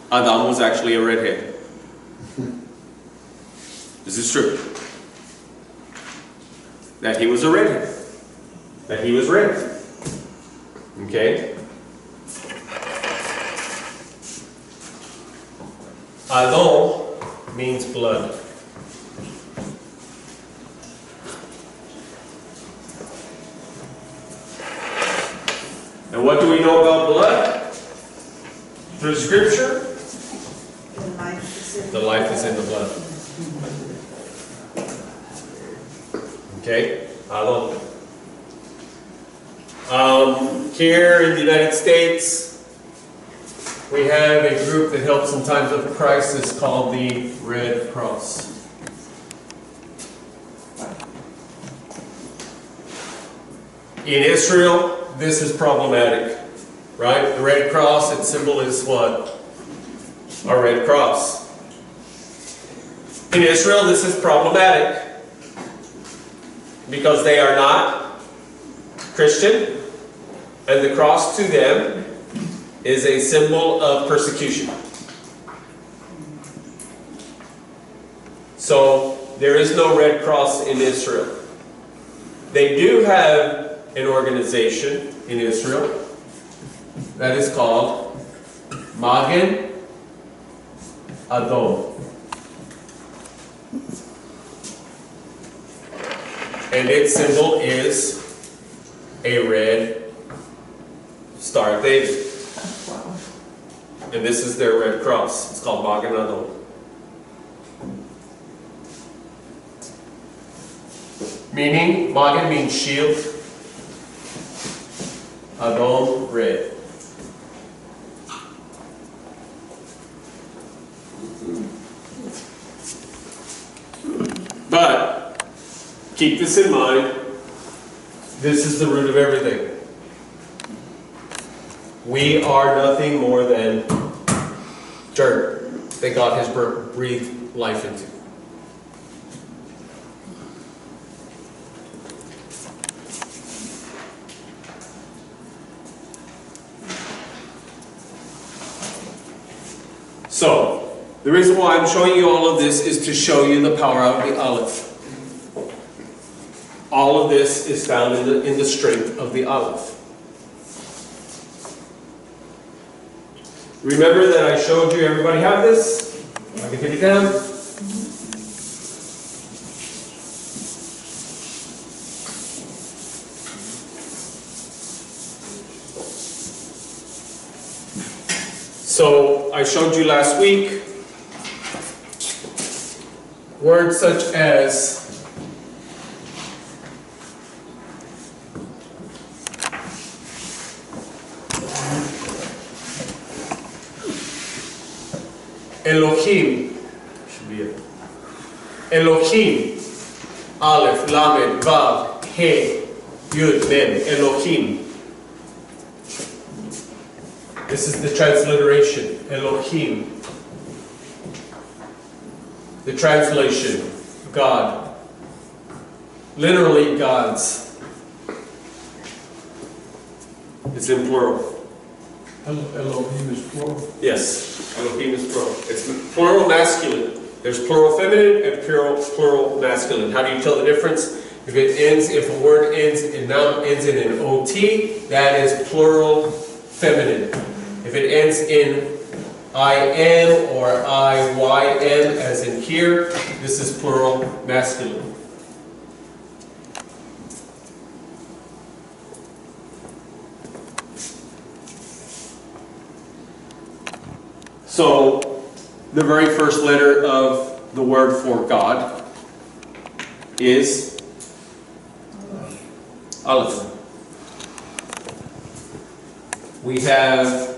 Adam was actually a redhead. This is true. That he was a redhead. That he was red. Okay? Adom means blood. And what do we know about blood? Through Scripture? The life is in the blood. Okay? Adom. Here in the United States, we have a group that helps in times of crisis called the Red Cross. In Israel, this is problematic, right? The Red Cross, its symbol is what? A red cross. In Israel, this is problematic because they are not Christian, and the cross to them is a symbol of persecution. So there is no Red Cross in Israel. They do have an organization in Israel that is called Magen Adom. And its symbol is a red Star of David. Wow. And this is their Red Cross. It's called Magen Adom. Meaning, Magen means shield. Adom, red. But, keep this in mind. This is the root of everything. We are nothing more than dirt that God has breathed life into. So, the reason why I'm showing you all of this is to show you the power of the Aleph. All of this is found in the strength of the Aleph. Remember that I showed you, everybody have this? I can take it down. So, I showed you last week words such as Elohim, should be it. Elohim, Aleph, Lamed, Vav, He, Yud, Mem, Elohim. This is the transliteration, Elohim. The translation, God. Literally, gods. It's in plural. Elohim is plural? Yes, Elohim is plural. It's plural masculine. There's plural feminine and plural masculine. How do you tell the difference? If a word ends in noun, ends in an OT, that is plural feminine. If it ends in IM or IYM, as in here, this is plural masculine. So, the very first letter of the word for God is Aleph. We have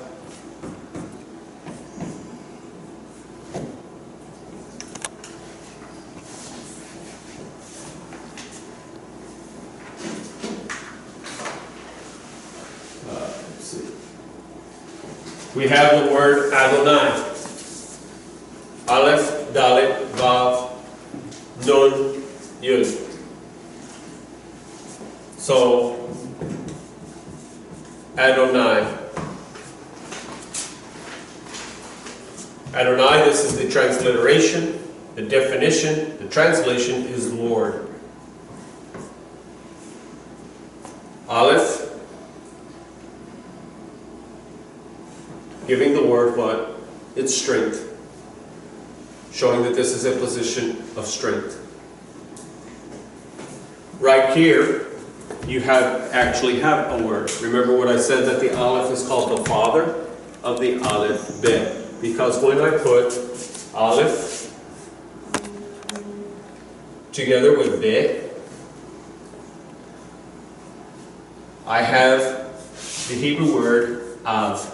we have the word Adonai. Aleph, Dalet, Vav, Nun, Yud. So, Adonai. Adonai, this is the transliteration. The definition, the translation is Lord. Aleph, giving the word what? Its strength. Showing that this is a position of strength. Right here, you actually have a word. Remember what I said, that the Aleph is called the father of the Aleph-Bet. Because when I put Aleph together with Bet, I have the Hebrew word Av.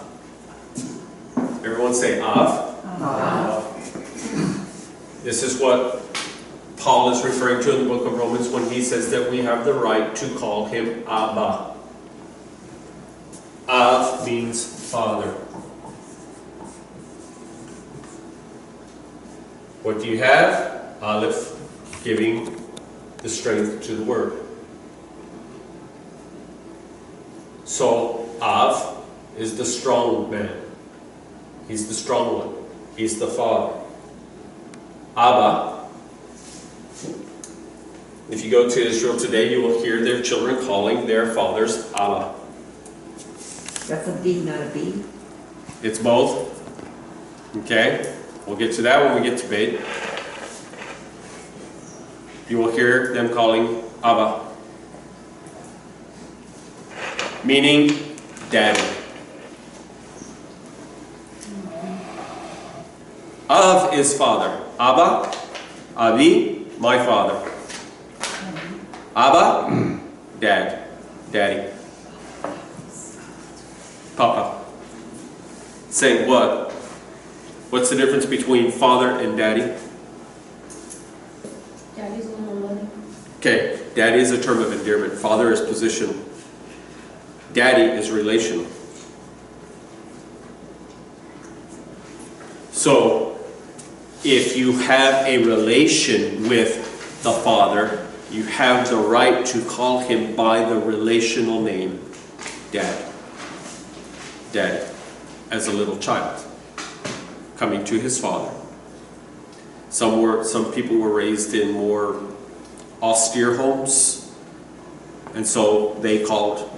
Everyone say Av. Av. This is what Paul is referring to in the book of Romans when he says that we have the right to call him Abba. Av means father. What do you have? Aleph, giving the strength to the word. So, Av is the strong man. He's the strong one. He's the father. Abba. If you go to Israel today, you will hear their children calling their fathers Abba. That's a D, not a B. It's both. Okay? We'll get to that when we get to Bet. You will hear them calling Abba. Meaning daddy. Av is father. Abba, Abi, my father. Abba, dad, daddy. Papa. Saying what? What's the difference between father and daddy? Daddy's a little loving. Okay, daddy is a term of endearment. Father is positional. Daddy is relational. So, if you have a relation with the Father, you have the right to call him by the relational name, Dad. Daddy, as a little child. coming to his father. Some people were raised in more austere homes, and so they called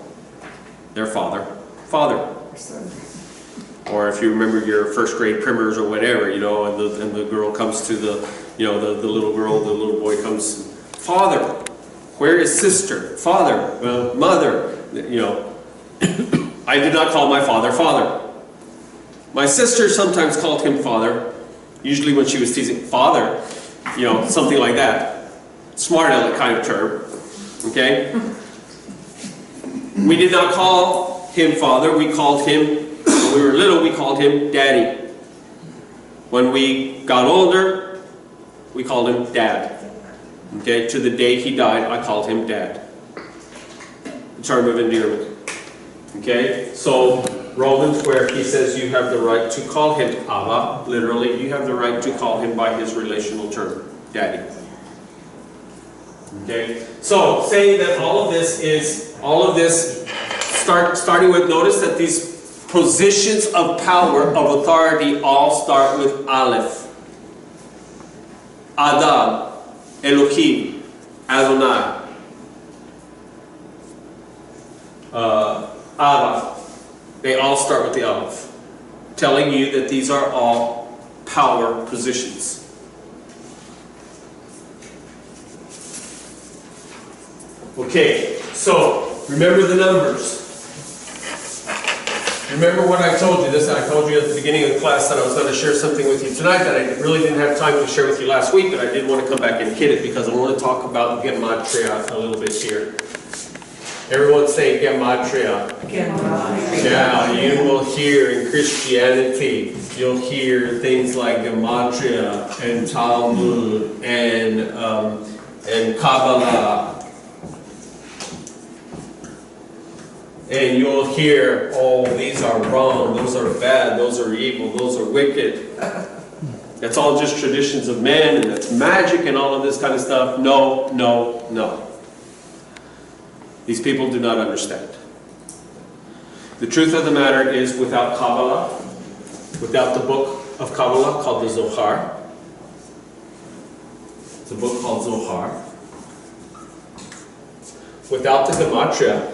their father, Father. Or if you remember your first grade primers or whatever, you know, and the girl comes to the, you know, the little girl, the little boy comes, Father, where is sister? Father, mother, you know. I did not call my father, Father. My sister sometimes called him Father, usually when she was teasing, Father, you know, something like that. Smart aleck kind of term, okay? We did not call him Father, we called him, when we were little, we called him Daddy. When we got older, we called him Dad. Okay, to the day he died, I called him Dad. A term of endearment. Okay, so Romans, where he says you have the right to call him Abba, literally, you have the right to call him by his relational term, Daddy. Okay, so say that all of this, starting with, notice that these positions of power, of authority, all start with Aleph. Adam, Elohim, Adonai, Abba. They all start with the Aleph, telling you that these are all power positions. Okay, so remember the numbers. Remember what I told you. I told you at the beginning of the class that I was going to share something with you tonight that I really didn't have time to share with you last week, but I did want to come back and hit it because I want to talk about Gematria a little bit here. Everyone say Gematria. Gematria. Now, you will hear in Christianity, you'll hear things like Gematria and Talmud and Kabbalah. And you'll hear, oh, these are wrong, those are bad, those are evil, those are wicked. That's all just traditions of men, and that's magic and all of this kind of stuff. No, no, no. These people do not understand. The truth of the matter is, without Kabbalah, without the book of Kabbalah called the Zohar, it's a book called Zohar, without the Gematria,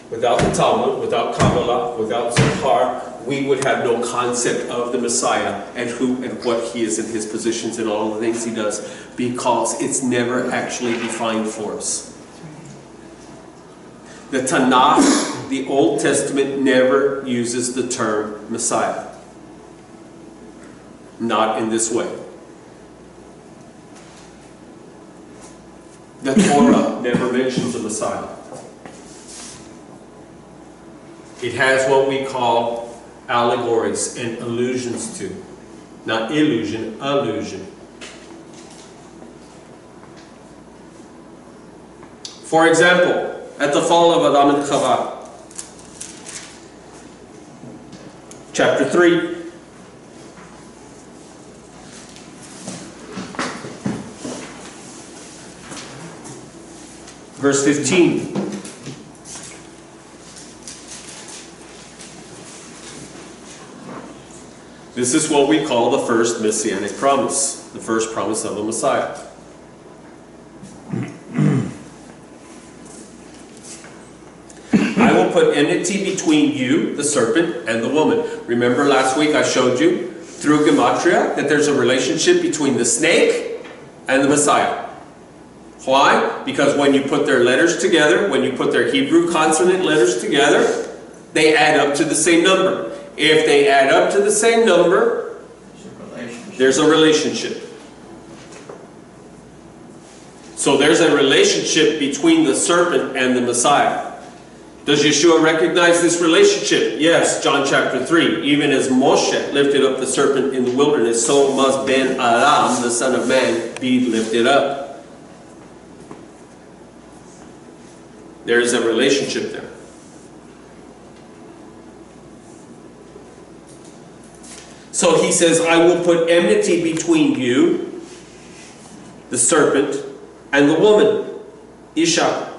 without the Talmud, without Kabbalah, without Zohar, we would have no concept of the Messiah and who and what he is in his positions and all the things he does, because it's never actually defined for us. The Tanakh, the Old Testament, never uses the term Messiah. Not in this way. The Torah never mentions the Messiah. It has what we call allegories and allusions to. Not illusion, allusion. For example, at the fall of Adam and Chava, chapter 3, verse 15. This is what we call the first Messianic promise, the first promise of a Messiah. I will put enmity between you, the serpent, and the woman. Remember last week I showed you through Gematria that there's a relationship between the snake and the Messiah. Why? Because when you put their letters together, when you put their Hebrew consonant letters together, they add up to the same number. If they add up to the same number, there's a relationship. So there's a relationship between the serpent and the Messiah. Does Yeshua recognize this relationship? Yes, John chapter 3. Even as Moshe lifted up the serpent in the wilderness, so must Ben Adam, the Son of Man, be lifted up. There is a relationship there. So he says, I will put enmity between you, the serpent, and the woman, Isha,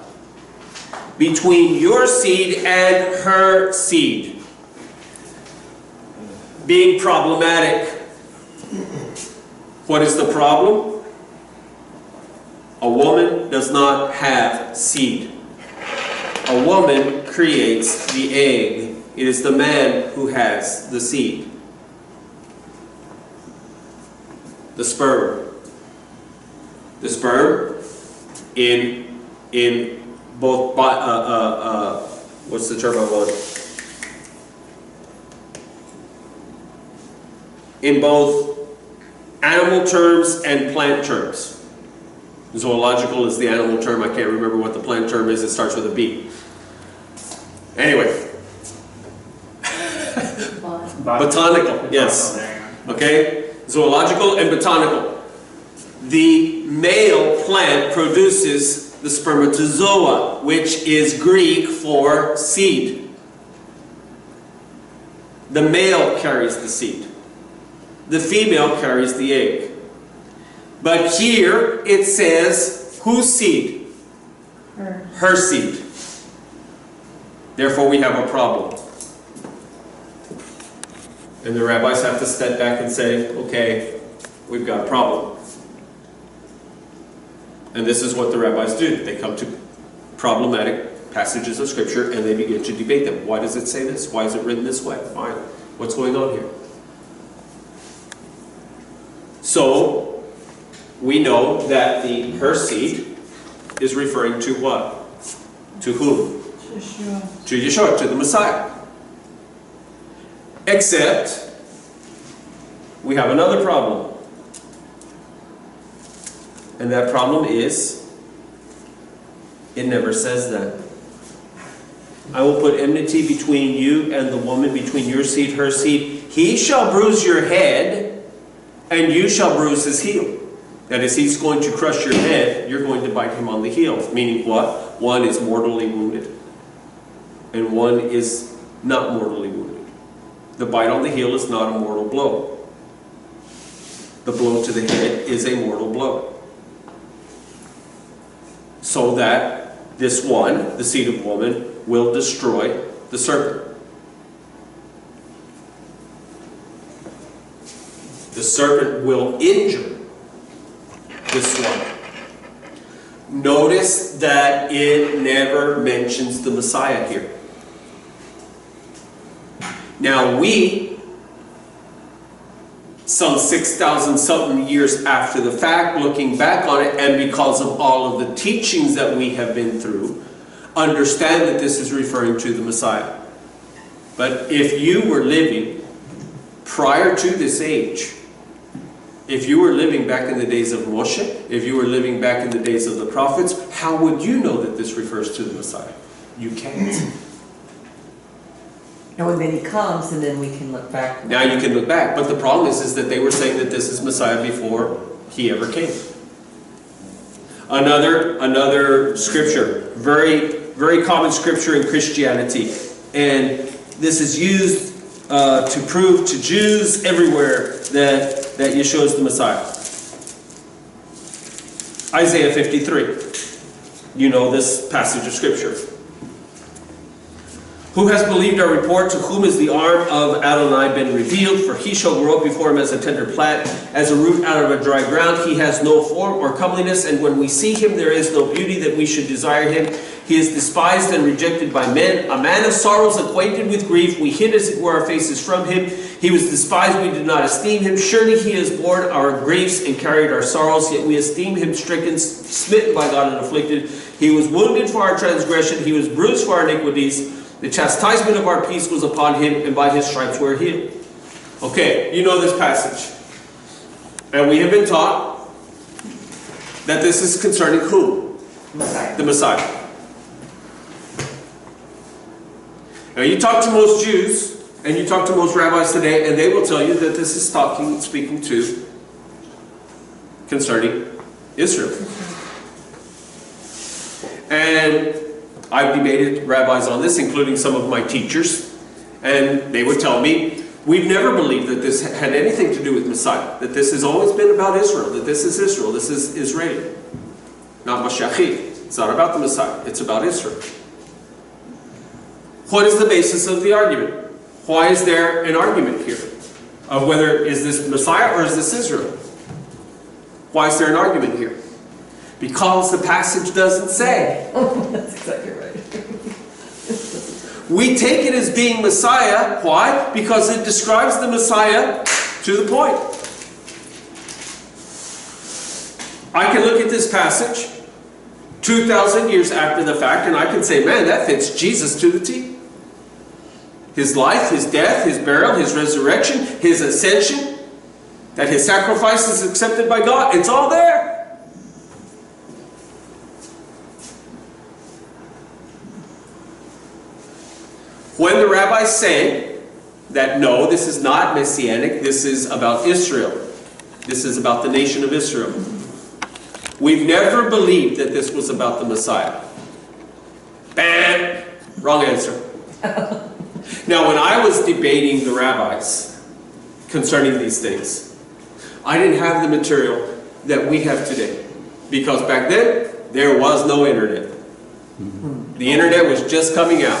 between your seed and her seed. Being problematic. What is the problem? A woman does not have seed. A woman creates the egg. It is the man who has the seed. The sperm. The sperm in both, what's the term I want? In both animal terms and plant terms. Zoological is the animal term. I can't remember what the plant term is. It starts with a B. Anyway. Botanical, yes. Okay? Zoological and botanical. The male plant produces the spermatozoa, which is Greek for seed. The male carries the seed. The female carries the egg. But here it says, whose seed? Her seed. Therefore we have a problem. And the rabbis have to step back and say, okay, we've got a problem. And this is what the rabbis do. They come to problematic passages of Scripture and they begin to debate them. Why does it say this? Why is it written this way? Fine. What's going on here? So, we know that the her seed is referring to what? To whom? Yeshua. To Yeshua, to the Messiah. Except, we have another problem. And that problem is, it never says that. I will put enmity between you and the woman, between your seed, her seed. He shall bruise your head, and you shall bruise his heel. That is, he's going to crush your head, you're going to bite him on the heel. Meaning what? One is mortally wounded, and one is not mortally wounded. The bite on the heel is not a mortal blow. The blow to the head is a mortal blow. So that this one, the seed of woman, will destroy the serpent. The serpent will injure this one. Notice that it never mentions the Messiah here. Now we, some 6,000 something years after the fact, looking back on it, and because of all of the teachings that we have been through, understand that this is referring to the Messiah. But if you were living prior to this age, if you were living back in the days of Moshe, if you were living back in the days of the prophets, how would you know that this refers to the Messiah? You can't. And then he comes, and then we can look back. Now you can look back, but the problem is that they were saying that this is Messiah before he ever came. Another scripture, very common scripture in Christianity, and this is used to prove to Jews everywhere that Yeshua is the Messiah. Isaiah 53. You know this passage of scripture. Who has believed our report? To whom is the arm of Adonai been revealed? For he shall grow up before him as a tender plant, as a root out of a dry ground. He has no form or comeliness, and when we see him, there is no beauty that we should desire him. He is despised and rejected by men, a man of sorrows, acquainted with grief. We hid as it were our faces from him. He was despised, we did not esteem him. Surely he has borne our griefs and carried our sorrows, yet we esteemed him stricken, smitten by God, and afflicted. He was wounded for our transgression, he was bruised for our iniquities. The chastisement of our peace was upon him, and by his stripes we are healed. Okay, you know this passage. And we have been taught that this is concerning who? Messiah. The Messiah. Now you talk to most Jews, and you talk to most rabbis today, and they will tell you that this is speaking to, concerning Israel. And I've debated rabbis on this, including some of my teachers, and they would tell me, we've never believed that this had anything to do with Messiah, that this has always been about Israel, that this is Israel, this is Israeli, not Mashiach. It's not about the Messiah, it's about Israel. What is the basis of the argument? Why is there an argument here? of whether is this Messiah or is this Israel. Why is there an argument here? Because the passage doesn't say. That's exactly right. We take it as being Messiah. Why? Because it describes the Messiah to the point. I can look at this passage 2,000 years after the fact and I can say, man, that fits Jesus to the T. His life, His death, His burial, His resurrection, His ascension, that His sacrifice is accepted by God. It's all there. When the rabbis say that no, this is not Messianic, this is about Israel. This is about the nation of Israel. We've never believed that this was about the Messiah. Bam! Wrong answer. Now, when I was debating the rabbis concerning these things, I didn't have the material that we have today. Because back then, there was no internet. The internet was just coming out.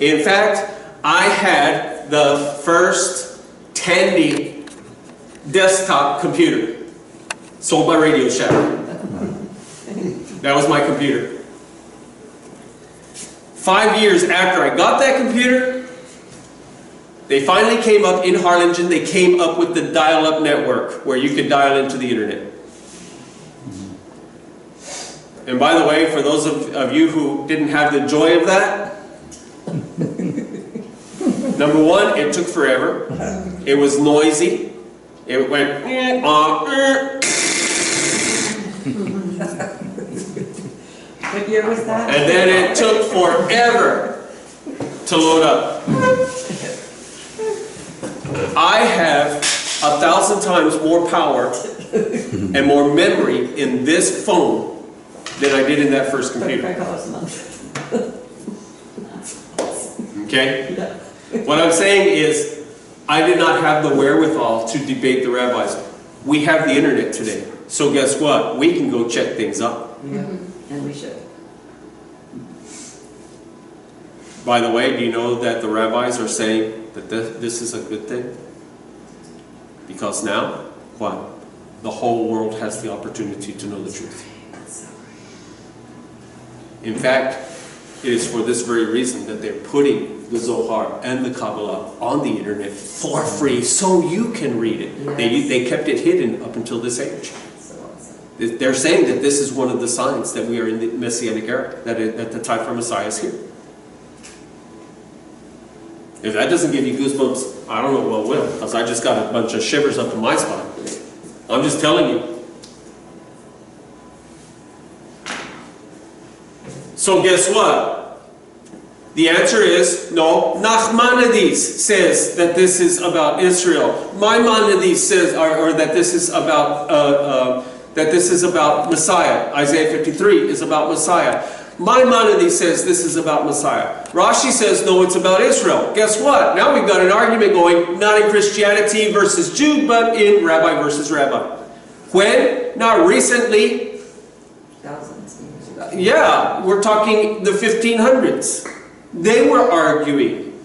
In fact, I had the first Tandy desktop computer sold by Radio Shack. That was my computer. 5 years after I got that computer, they finally came up in Harlingen. They came up with the dial-up network where you could dial into the internet. And by the way, for those of you who didn't have the joy of that, number one, it took forever. It was noisy. It went What year was that? and then it took forever to load up. I have 1,000 times more power and more memory in this phone than I did in that first computer. $35 a month. Okay? What I'm saying is, I did not have the wherewithal to debate the rabbis. We have the internet today. So guess what? We can go check things up. Yeah, and we should. By the way, do you know that the rabbis are saying that this is a good thing? Because now, what? The whole world has the opportunity to know the truth. In fact, it is for this very reason that they're putting the Zohar and the Kabbalah on the internet for free so you can read it. Yes. They kept it hidden up until this age. So awesome. They're saying that this is one of the signs that we are in the Messianic era, that the time for Messiah is here. If that doesn't give you goosebumps, I don't know what will, because I just got a bunch of shivers up in my spine. I'm just telling you. So guess what? The answer is no. Nachmanides says that this is about Israel. Maimonides says, or that this is about Messiah. Isaiah 53 is about Messiah. Maimonides says this is about Messiah. Rashi says no, it's about Israel. Guess what? Now we've got an argument going, not in Christianity versus Jude, but in Rabbi versus Rabbi. When? Not recently. Thousands. Yeah, we're talking the 1500s. They were arguing.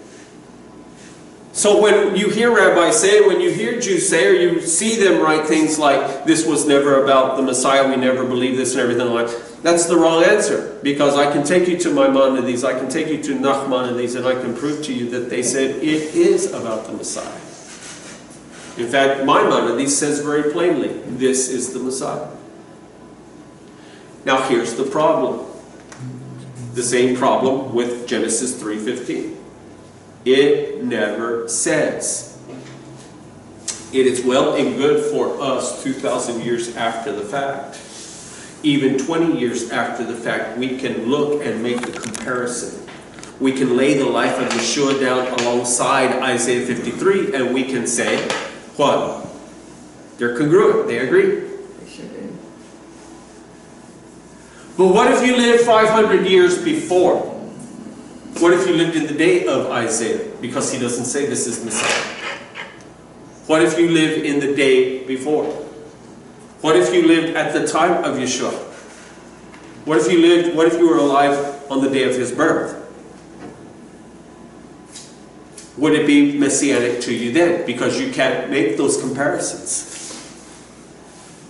So when you hear rabbis say, when you hear Jews say, or you see them write things like, this was never about the Messiah, we never believed this and everything like that, that's the wrong answer. Because I can take you to Maimonides, I can take you to Nachmanides, and I can prove to you that they said it is about the Messiah. In fact, Maimonides says very plainly, this is the Messiah. Now here's the problem. The same problem with Genesis 3:15. It never says. It is well and good for us 2,000 years after the fact. Even 20 years after the fact, we can look and make the comparison. We can lay the life of Yeshua down alongside Isaiah 53 and we can say, what? They're congruent. They agree. They sure do. But what if you lived 500 years before? What if you lived in the day of Isaiah? Because he doesn't say this is Messiah. What if you lived in the day before? What if you lived at the time of Yeshua? What if you were alive on the day of his birth? would it be Messianic to you then? Because you can't make those comparisons.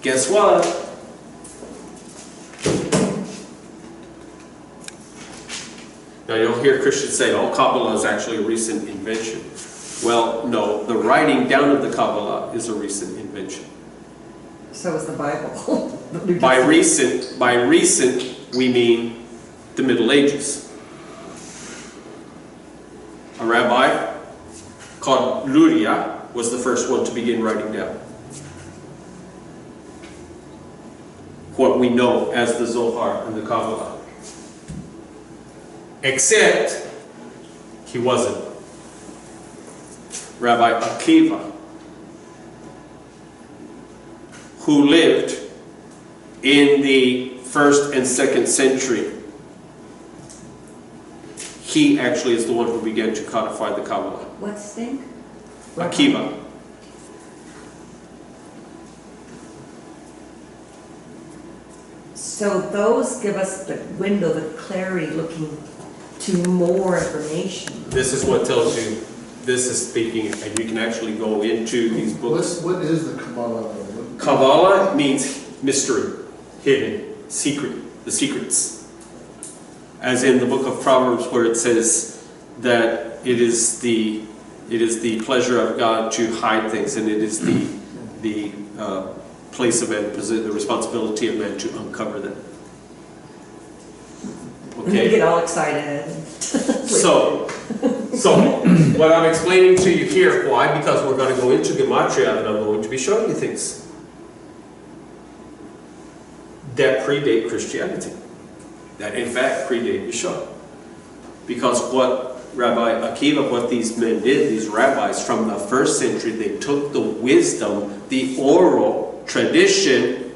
Guess what? Now you'll hear Christians say, oh, Kabbalah is actually a recent invention. Well, no, the writing down of the Kabbalah is a recent invention. So is the Bible. By recent, we mean the Middle Ages. A rabbi called Luria was the first one to begin writing down what we know as the Zohar and the Kabbalah. Except he wasn't. Rabbi Akiva, who lived in the 1st and 2nd century, he actually is the one who began to codify the Kabbalah. What's his name? Akiva. So those give us the window, the clarity, looking to more information. This is what tells you, this is speaking, and you can actually go into these books. What is the Kabbalah? Kabbalah means mystery, hidden, secret, the secrets. As in the book of Proverbs where it says that it is the pleasure of God to hide things, and it is the place of man, the responsibility of man to uncover them. And they get all excited. So what I'm explaining to you here, why? Because we're going to go into Gematria and I'm going to be showing you things that predate Christianity, that in fact predate Yeshua. Because what Rabbi Akiva, what these men did, these rabbis from the 1st century, they took the wisdom, the oral tradition,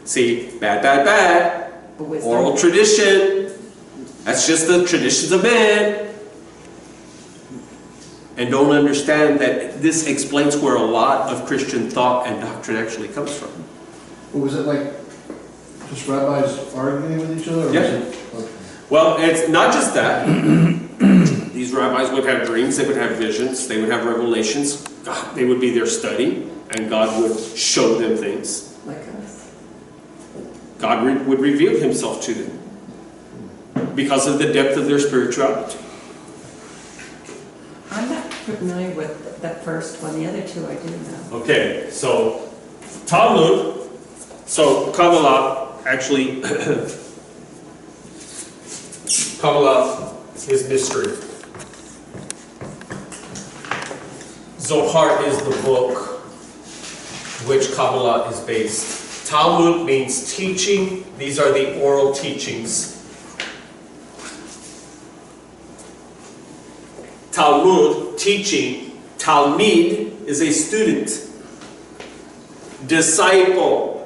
see, bad, oral tradition, that's just the traditions of man, and don't understand that this explains where a lot of Christian thought and doctrine actually comes from. Or was it like just rabbis arguing with each other? Or Yeah. was it, okay. Well, it's not just that. These rabbis would have dreams, they would have visions, they would have revelations. God, they would be their study, and God would show them things. Like us. God would reveal himself to them because of the depth of their spirituality. I'm not familiar with that first one. The other two I do know. Okay, so Talmud, so Kabbalah, actually, Kabbalah is mystery. Zohar is the book which Kabbalah is based. Talmud means teaching. These are the oral teachings. Talmud, teaching. Talmid is a student. Disciple.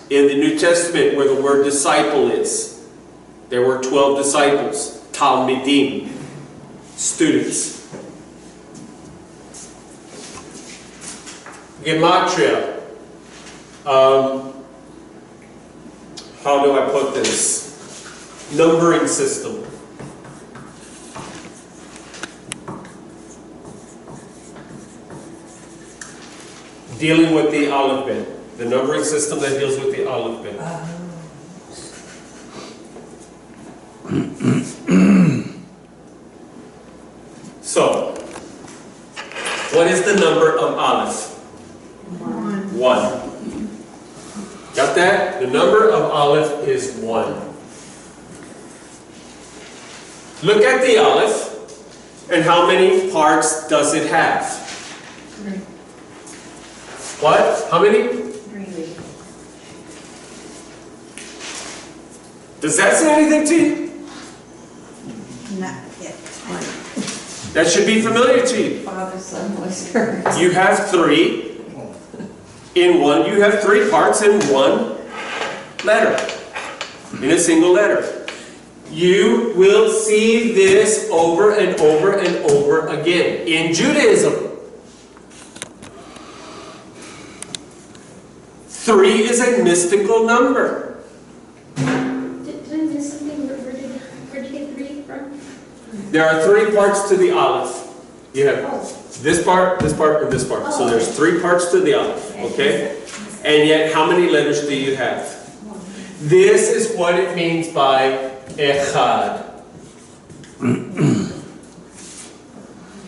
In the New Testament, where the word disciple is, there were 12 disciples. Talmidim. Students. Gematria. How do I put this? Numbering system. Dealing with the Aleph-Bet. The numbering system that deals with the Aleph-Bet. So, what is the number of Aleph? 1. Got that? The number of Aleph is 1. Look at the Aleph, and how many parts does it have? 3. What? How many? 3. Does that say anything to you? Not yet. That should be familiar to you. Father, Son, Holy Spirit. You have 3 in one. You have 3 parts in one letter, in a single letter. You will see this over and over and over again in Judaism. 3 is a mystical number. Did I miss something? Where did you get 3 from? There are 3 parts to the Aleph. You have this part, and this part. So there's 3 parts to the Aleph, okay? And yet, how many letters do you have? This is what it means by Echad.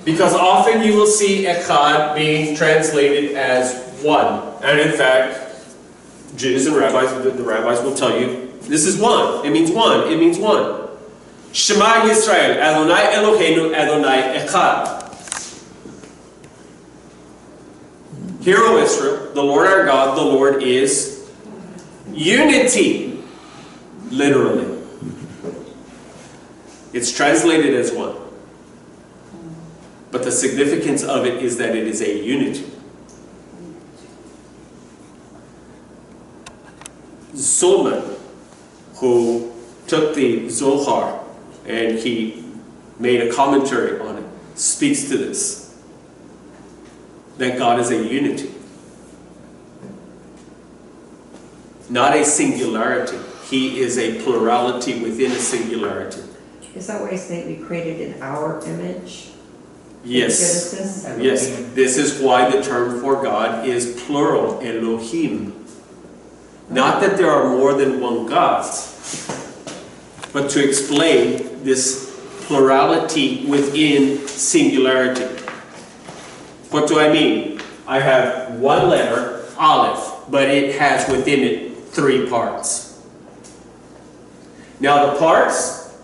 Because often you will see Echad being translated as one. And in fact, Jews and rabbis, the rabbis will tell you, this is one. It means one. It means one. Shema Yisrael, Adonai Eloheinu, Adonai Echad. Hear, O Israel, the Lord our God, the Lord is unity. Literally. It's translated as one. But the significance of it is that it is a unity. Solomon, who took the Zohar and he made a commentary on it, speaks to this. That God is a unity. Not a singularity. He is a plurality within a singularity. Is that why he's saying we created in our image? Yes. Genesis? Yes. This is why the term for God is plural, Elohim. Not that there are more than one God, but to explain this plurality within singularity. What do I mean? I have one letter, Aleph, but it has within it 3 parts. Now the parts,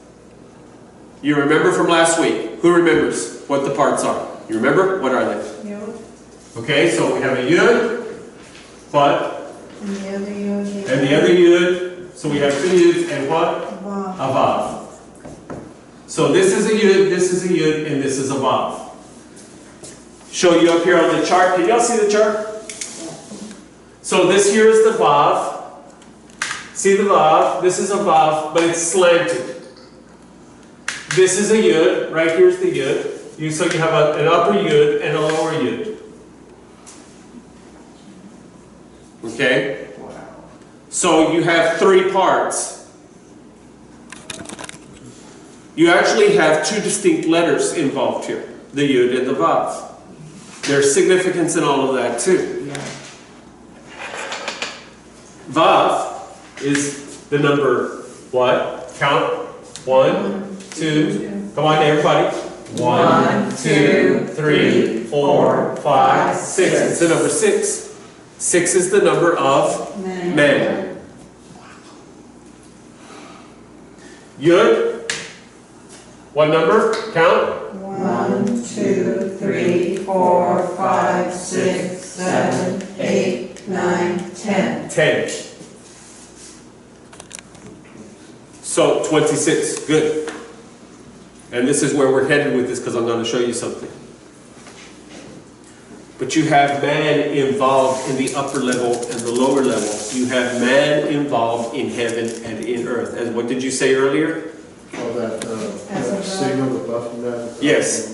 you remember from last week. Who remembers what the parts are? You remember? What are they? Yod. Okay, so we have a Yud, what? And the other Yod. And the other Yud. So we have 2 Yuds and what? Vav. A Vav. So this is a Yud, this is a Yud, and this is a Vav. Show you up here on the chart. Can y'all see the chart? So this here is the Vav. See the Vav? This is a Vav, but it's slanted. This is a Yud. Right here's the Yud. So you have an upper Yud and a lower Yud. Okay? So you have 3 parts. You actually have 2 distinct letters involved here. The Yud and the Vav. There's significance in all of that too. Yeah. Vav is the number, what? Count. 1, 2. Come on, everybody. 1, 2, 3, 4, 5, 6. It's the number 6. 6 is the number of men. Yud. What number? Count. 1, 2, 3, 4, 5, 6, 7, 8, 9, 10. 10. So 26. Good. And this is where we're headed with this because I'm going to show you something. But you have man involved in the upper level and the lower level. You have man involved in heaven and in earth. And what did you say earlier? Oh, that signal above from that? Yes.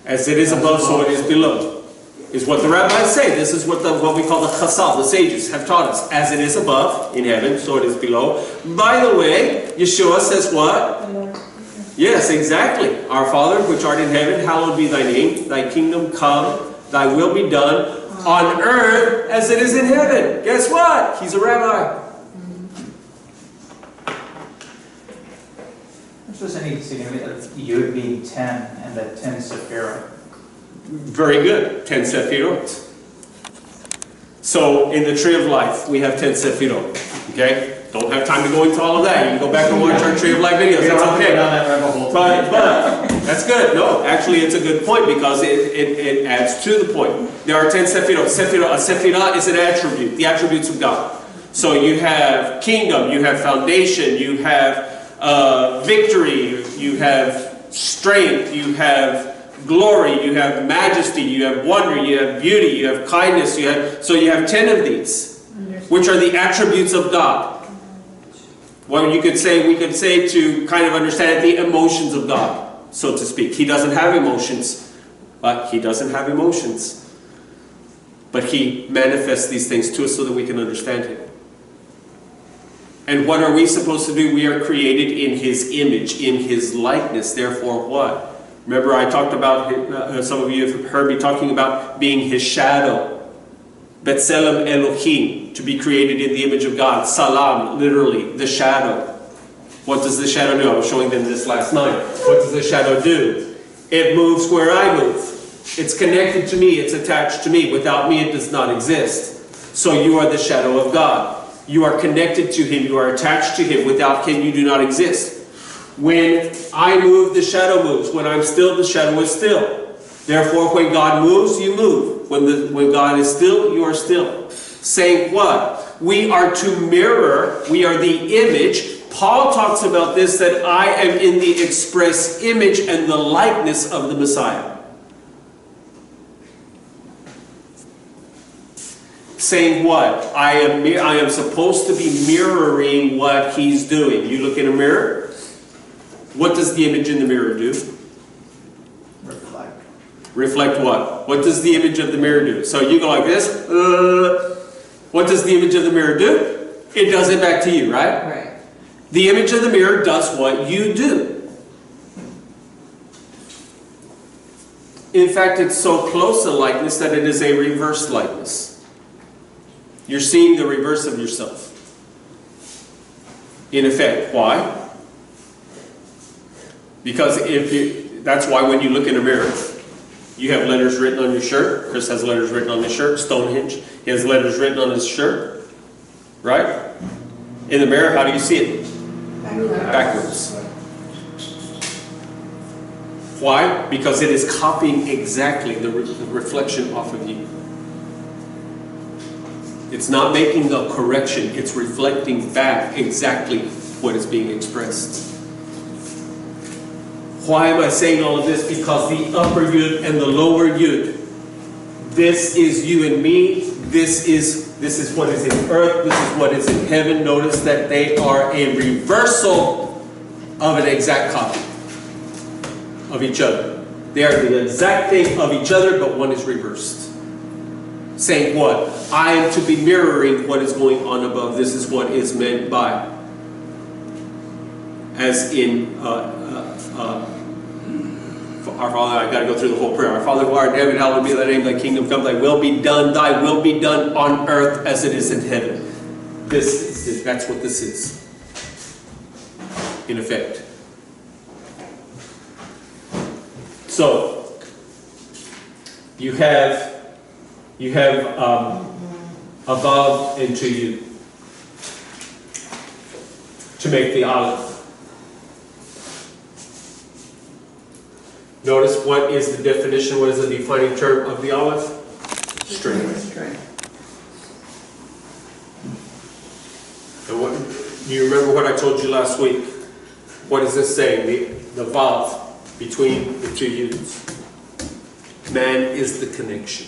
As it is above, so it is below. Is what the rabbis say. This is what we call the chasal, the sages, have taught us. As it is above in heaven, so it is below. By the way, Yeshua says what? Yes, exactly. Our Father, which art in heaven, hallowed be thy name. Thy kingdom come. Thy will be done on earth as it is in heaven. Guess what? He's a rabbi. Which was any significance of Yud being 10 and the 10 Sephirah? Very good. 10 Sephirot. So in the tree of life, we have 10 Sephirot. Okay? Don't have time to go into all of that. You can go back and watch our tree of life videos. That's okay. But that's good. No, actually it's a good point because it adds to the point. There are 10 Sephirot. A Sephirah is an attribute, the attributes of God. So you have kingdom, you have foundation, you have victory, you have strength, you have glory, you have majesty, you have wonder, you have beauty, you have kindness, so you have 10 of these, which are the attributes of God. Well, we could say to kind of understand the emotions of God, so to speak. He doesn't have emotions, but He doesn't have emotions. But He manifests these things to us so that we can understand Him. And what are we supposed to do? We are created in His image, in His likeness. Therefore what? Remember I talked about, some of you have heard me talking about being his shadow. Betzelem Elohim, to be created in the image of God. Salam, literally, the shadow. What does the shadow do? I was showing them this last night. What does the shadow do? It moves where I move. It's connected to me. It's attached to me. Without me, it does not exist. So you are the shadow of God. You are connected to Him. You are attached to Him. Without Him, you do not exist. When I move, the shadow moves. When I'm still, the shadow is still. Therefore, when God moves, you move. When God is still, you are still. Saying what? We are to mirror. We are the image. Paul talks about this, that I am in the express image and the likeness of the Messiah. Saying what? I am supposed to be mirroring what He's doing. You look in a mirror. What does the image in the mirror do? Reflect. Reflect what? What does the image of the mirror do? So you go like this. What does the image of the mirror do? It does it back to you, right? Right. The image of the mirror does what you do. In fact, it's so close a likeness that it is a reverse likeness. You're seeing the reverse of yourself. In effect. Why? Because that's why when you look in a mirror, you have letters written on your shirt. Chris has letters written on his shirt. Stonehenge, he has letters written on his shirt. Right? In the mirror, how do you see it? Backwards. Why? Because it is copying exactly the reflection off of you. It's not making a correction. It's reflecting back exactly what is being expressed. Why am I saying all of this? Because the upper Yud and the lower Yud, this is you and me. This is what is in earth. This is what is in heaven. Notice that they are a reversal of an exact copy of each other. They are the exact thing of each other, but one is reversed. Saying what? I am to be mirroring what is going on above. This is what is meant by. As in our Father, I got to go through the whole prayer. Our Father who art in heaven, hallowed be thy name, thy kingdom come, thy will be done, thy will be done on earth as it is in heaven. That's what this is. In effect. So, you have above and to you to make the Aleph. Notice what is the definition, what is the defining term of the Aleph? Strength. And what, do you remember what I told you last week? What is this saying? The Vav between the two units. Man is the connection.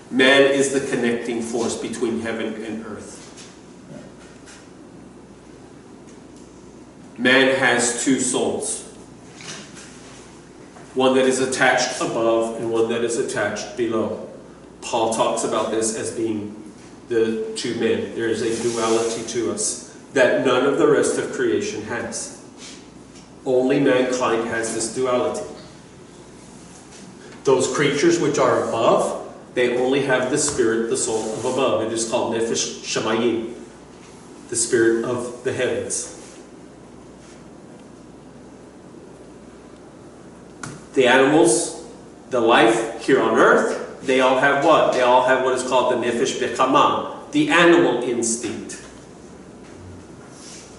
Man is the connecting force between heaven and earth. Man has two souls. One that is attached above and one that is attached below. Paul talks about this as being the two men. There is a duality to us that none of the rest of creation has. Only mankind has this duality. Those creatures which are above, they only have the spirit, the soul of above. It is called Nefesh Shamayim, the spirit of the heavens. The animals, the life here on earth, they all have what? They all have what is called the Nefesh Bechama, the animal instinct.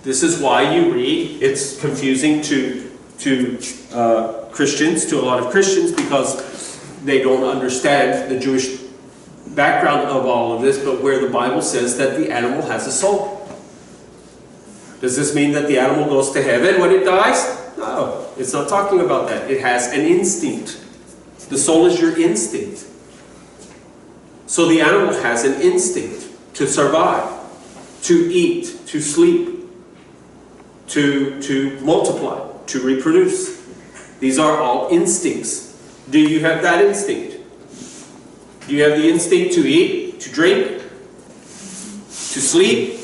This is why you read, it's confusing to Christians, to a lot of Christians, because they don't understand the Jewish background of all of this, but where the Bible says that the animal has a soul. Does this mean that the animal goes to heaven when it dies? No, it's not talking about that. It has an instinct. The soul is your instinct. So the animal has an instinct to survive, to eat, to sleep, to multiply, to reproduce. These are all instincts. Do you have that instinct? Do you have the instinct to eat, to drink, to sleep?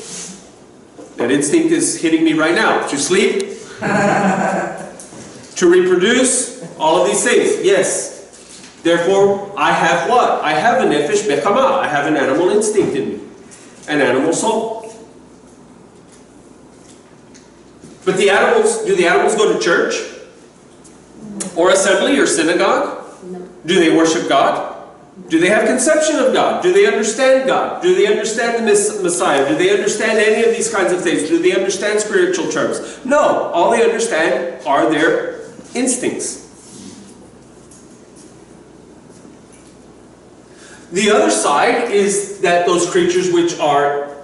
That instinct is hitting me right now. To sleep? To reproduce, all of these things, yes. Therefore, I have what? I have a nefesh bekama. I have an animal instinct in me. An animal soul. But the animals, do the animals go to church? Or assembly or synagogue? No. Do they worship God? Do they have conception of God? Do they understand God? Do they understand the Messiah? Do they understand any of these kinds of things? Do they understand spiritual terms? No. All they understand are their instincts. The other side is that those creatures which are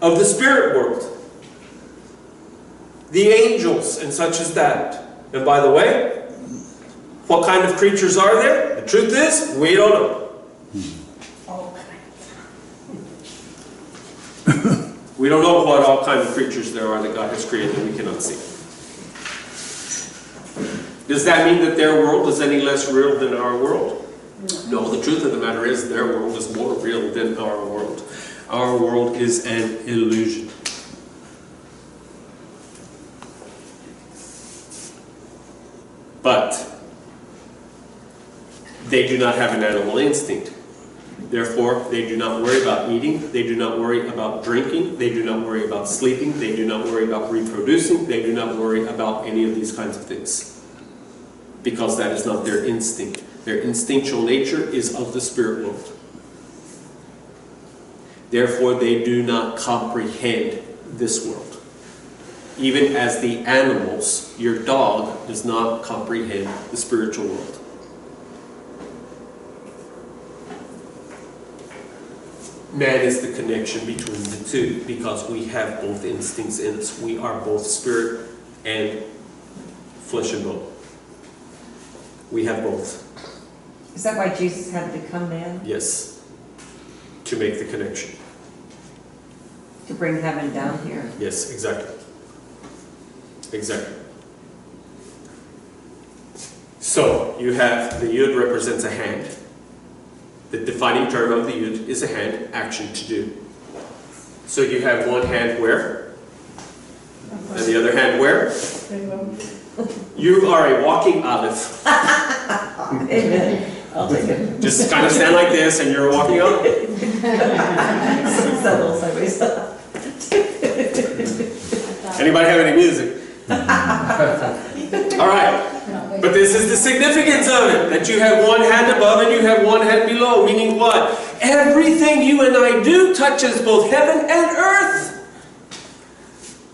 of the spirit world, the angels and such as that. And by the way, what kind of creatures are there? The truth is, we don't know. We don't know what all kinds of creatures there are that God has created that we cannot see. Does that mean that their world is any less real than our world? No, the truth of the matter is their world is more real than our world. Our world is an illusion. But they do not have an animal instinct. Therefore, they do not worry about eating, they do not worry about drinking, they do not worry about sleeping, they do not worry about reproducing, they do not worry about any of these kinds of things. Because that is not their instinct. Their instinctual nature is of the spirit world. Therefore, they do not comprehend this world. Even as the animals, your dog does not comprehend the spiritual world. Man is the connection between the two because we have both instincts in us. We are both spirit and flesh and bone. We have both. Is that why Jesus had to become man? Yes. To make the connection. To bring heaven down here? Yes, exactly. Exactly. So, you have the yud represents a hand. The defining term of the yud is a hand, action to do. So you have one hand where? And the other hand where? You are a walking Aleph. Amen. I'll take it. Just kind of stand like this and you're walking up. Settle sideways. Anybody have any music? All right. But this is the significance of it, that you have one hand above and you have one hand below, meaning what? Everything you and I do touches both heaven and earth.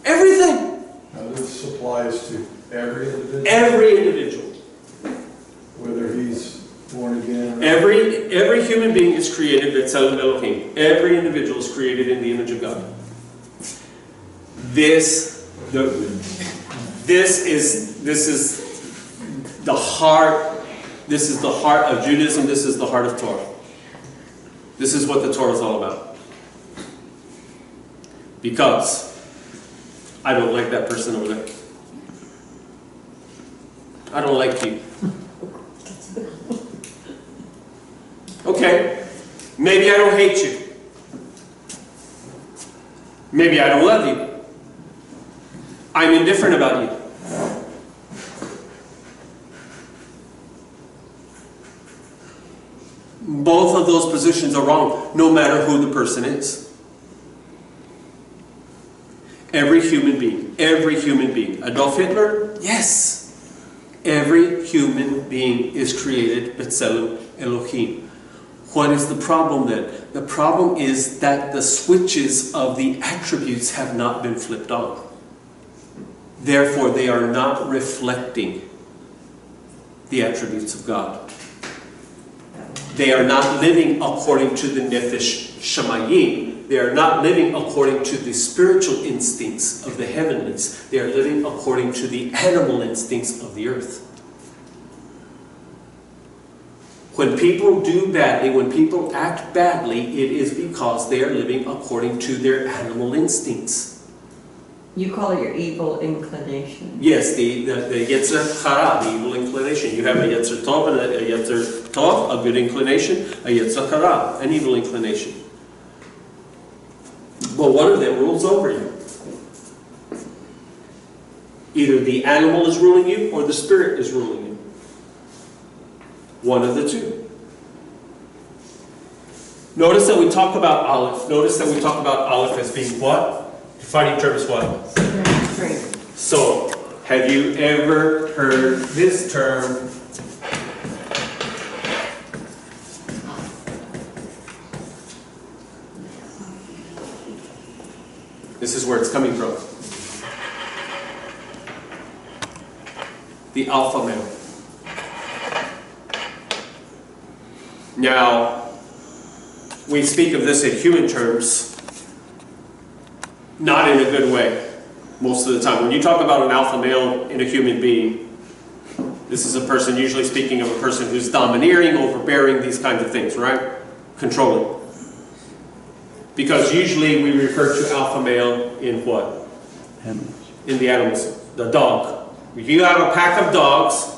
Everything. Now this applies to every individual? Every individual. Whether he's born again or not? Every human being is created B'Tselem Elohim. Every individual is created in the image of God. This is the heart. This is the heart of Judaism. This is the heart of Torah. This is what the Torah is all about. Because I don't like that person over there. I don't like you. Okay, maybe I don't hate you. Maybe I don't love you. I'm indifferent about you. Both of those positions are wrong, no matter who the person is. Every human being. Adolf Hitler? Yes. Every human being is created B'Tselem Elohim. What is the problem then? The problem is that the switches of the attributes have not been flipped on. Therefore, they are not reflecting the attributes of God. They are not living according to the Nefesh Shamayim. They are not living according to the spiritual instincts of the heavenlies. They are living according to the animal instincts of the earth. When people do badly, when people act badly, it is because they are living according to their animal instincts. You call it your evil inclination. Yes, the Yetzer Hara, the evil inclination. You have a Yetzer Tov and a Yetzer Tov, a good inclination, a Yetzer Hara, an evil inclination. But one of them rules over you. Either the animal is ruling you or the spirit is ruling you. One of the two. Notice that we talk about Aleph. Notice that we talk about Aleph as being what? Defining term is what? Strength. So, have you ever heard this term? This is where it's coming from. The alpha male. Now, we speak of this in human terms, not in a good way, most of the time. When you talk about an alpha male in a human being, this is a person, usually speaking of a person who's domineering, overbearing, these kinds of things, right? Controlling. Because usually we refer to alpha male in what? Animals. In the animals. The dog. If you have a pack of dogs,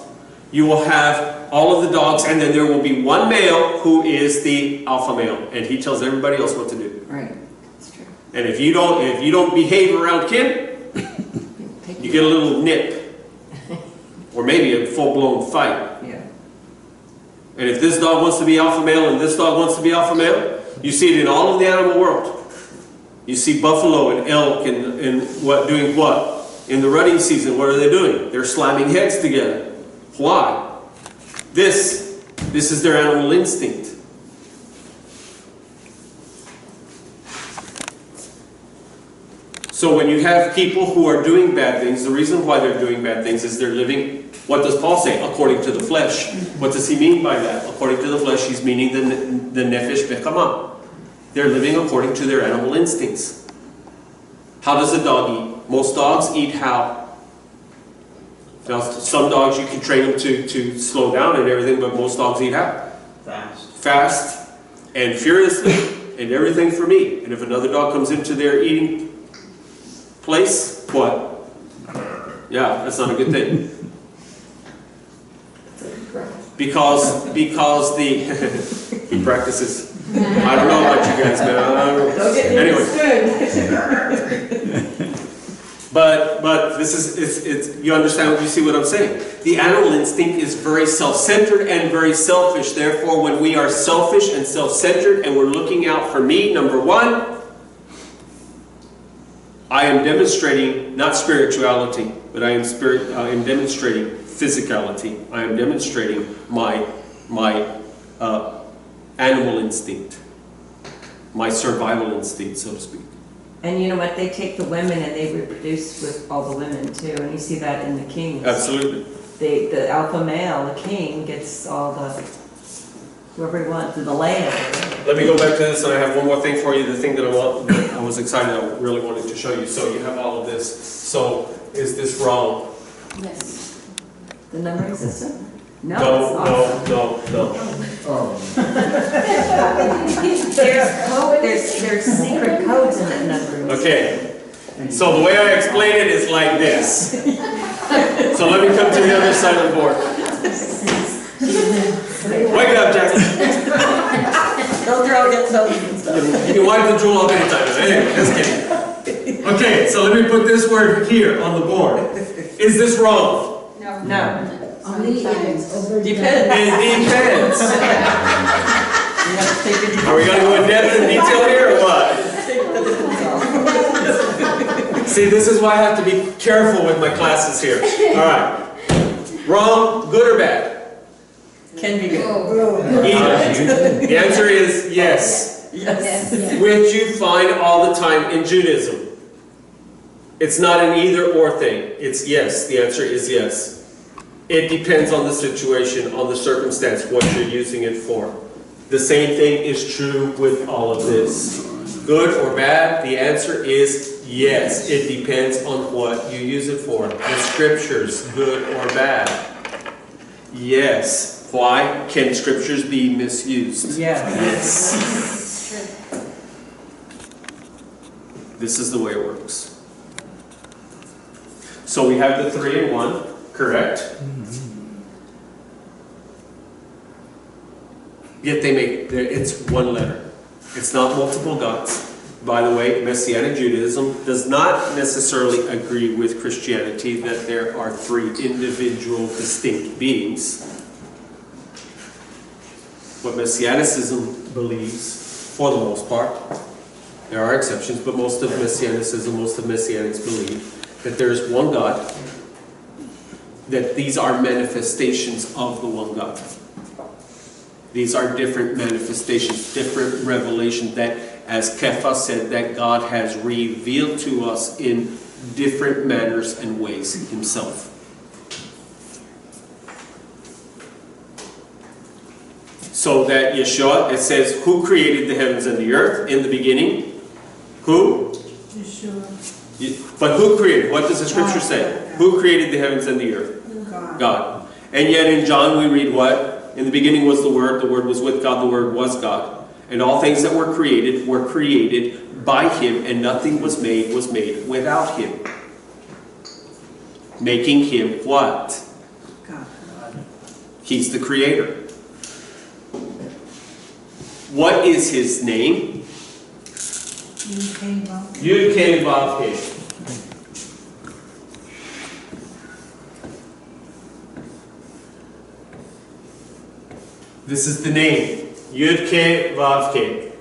you will have all of the dogs, and then there will be one male who is the alpha male, and he tells everybody else what to do. Right, that's true. And if you don't behave around Kim, you get a little nip, or maybe a full-blown fight. Yeah. And if this dog wants to be alpha male and this dog wants to be alpha male, you see it in all of the animal world. You see buffalo and elk and what doing what? In the rutting season, what are they doing? They're slamming heads together. Why? This is their animal instinct. So when you have people who are doing bad things, the reason why they're doing bad things is they're living, what does Paul say? According to the flesh. What does he mean by that? According to the flesh, he's meaning the nefesh bekama. They're living according to their animal instincts. How does a dog eat? Most dogs eat how? Now, some dogs you can train them to slow down and everything, but most dogs eat how? Fast. Fast and furiously and everything for me. And if another dog comes into their eating place, what? Yeah, that's not a good thing. Because the he practices. I don't know about you guys, man. I don't know. Anyway. But this is it's you understand, you see what I'm saying? The animal instinct is very self-centered and very selfish. Therefore, when we are selfish and self-centered and we're looking out for me, number one, I am demonstrating not spirituality, but I am demonstrating physicality. I am demonstrating my animal instinct, my survival instinct, so to speak. And you know what? They take the women and they reproduce with all the women too. And you see that in the kings. Absolutely. The alpha male, the king, gets all the, whoever he wants, the land. Let me go back to this, and I have one more thing for you. The thing that I was excited, I really wanted to show you. So you have all of this. So is this wrong? Yes. The numbering system? No, No. There's secret codes in that numbering system. Okay. So the way I explain it is like this. So let me come to the other side of the board. Wake up, Jackson. Don't draw against those and stuff. You can wipe the drool off anytime. Anyway, just kidding. Okay, so let me put this word here on the board. Is this wrong? No. Depends. It depends. Are we going to go in depth and detail here or what? See, this is why I have to be careful with my classes here. All right. Wrong, good or bad? Can be good. Either. The answer is yes. Yes. Which you find all the time in Judaism. It's not an either or thing. It's yes. The answer is yes. It depends on the situation, on the circumstance, what you're using it for. The same thing is true with all of this. Good or bad? The answer is yes. It depends on what you use it for. The scriptures, good or bad? Yes. Why? Can scriptures be misused? Yeah. Yes. This is the way it works. So we have the 3 and 1, correct? Yet it's one letter. It's not multiple gods. By the way, Messianic Judaism does not necessarily agree with Christianity that there are three individual distinct beings. What Messianicism believes, for the most part, there are exceptions, but most of Messianicism, most of Messianics believe that there is one God, that these are manifestations of the one God. These are different manifestations, different revelations that, as Kepha said, that God has revealed to us in different manners and ways himself. So that Yeshua, it says, who created the heavens and the earth in the beginning? Who? Yeshua. But who created? What does the scripture say? Who created the heavens and the earth? God. God. And yet in John we read what? In the beginning was the Word was with God, the Word was God. And all things that were created by Him, and nothing was made without Him. Making Him what? God. He's the Creator. What is His name? Yud-Keh Vav-Keh. This is the name. Yud-Keh Vav-Keh.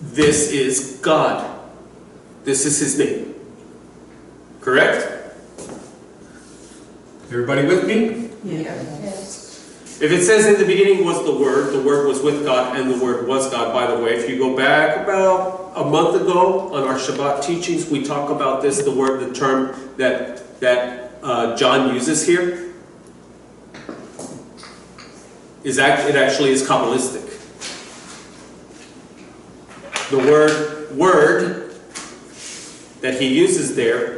This is God. This is His name. Correct? Everybody with me? Yes. If it says in the beginning was the Word was with God, and the Word was God. By the way, if you go back about a month ago on our Shabbat teachings, we talk about this, the term that John uses here. It actually is Kabbalistic. The word that he uses there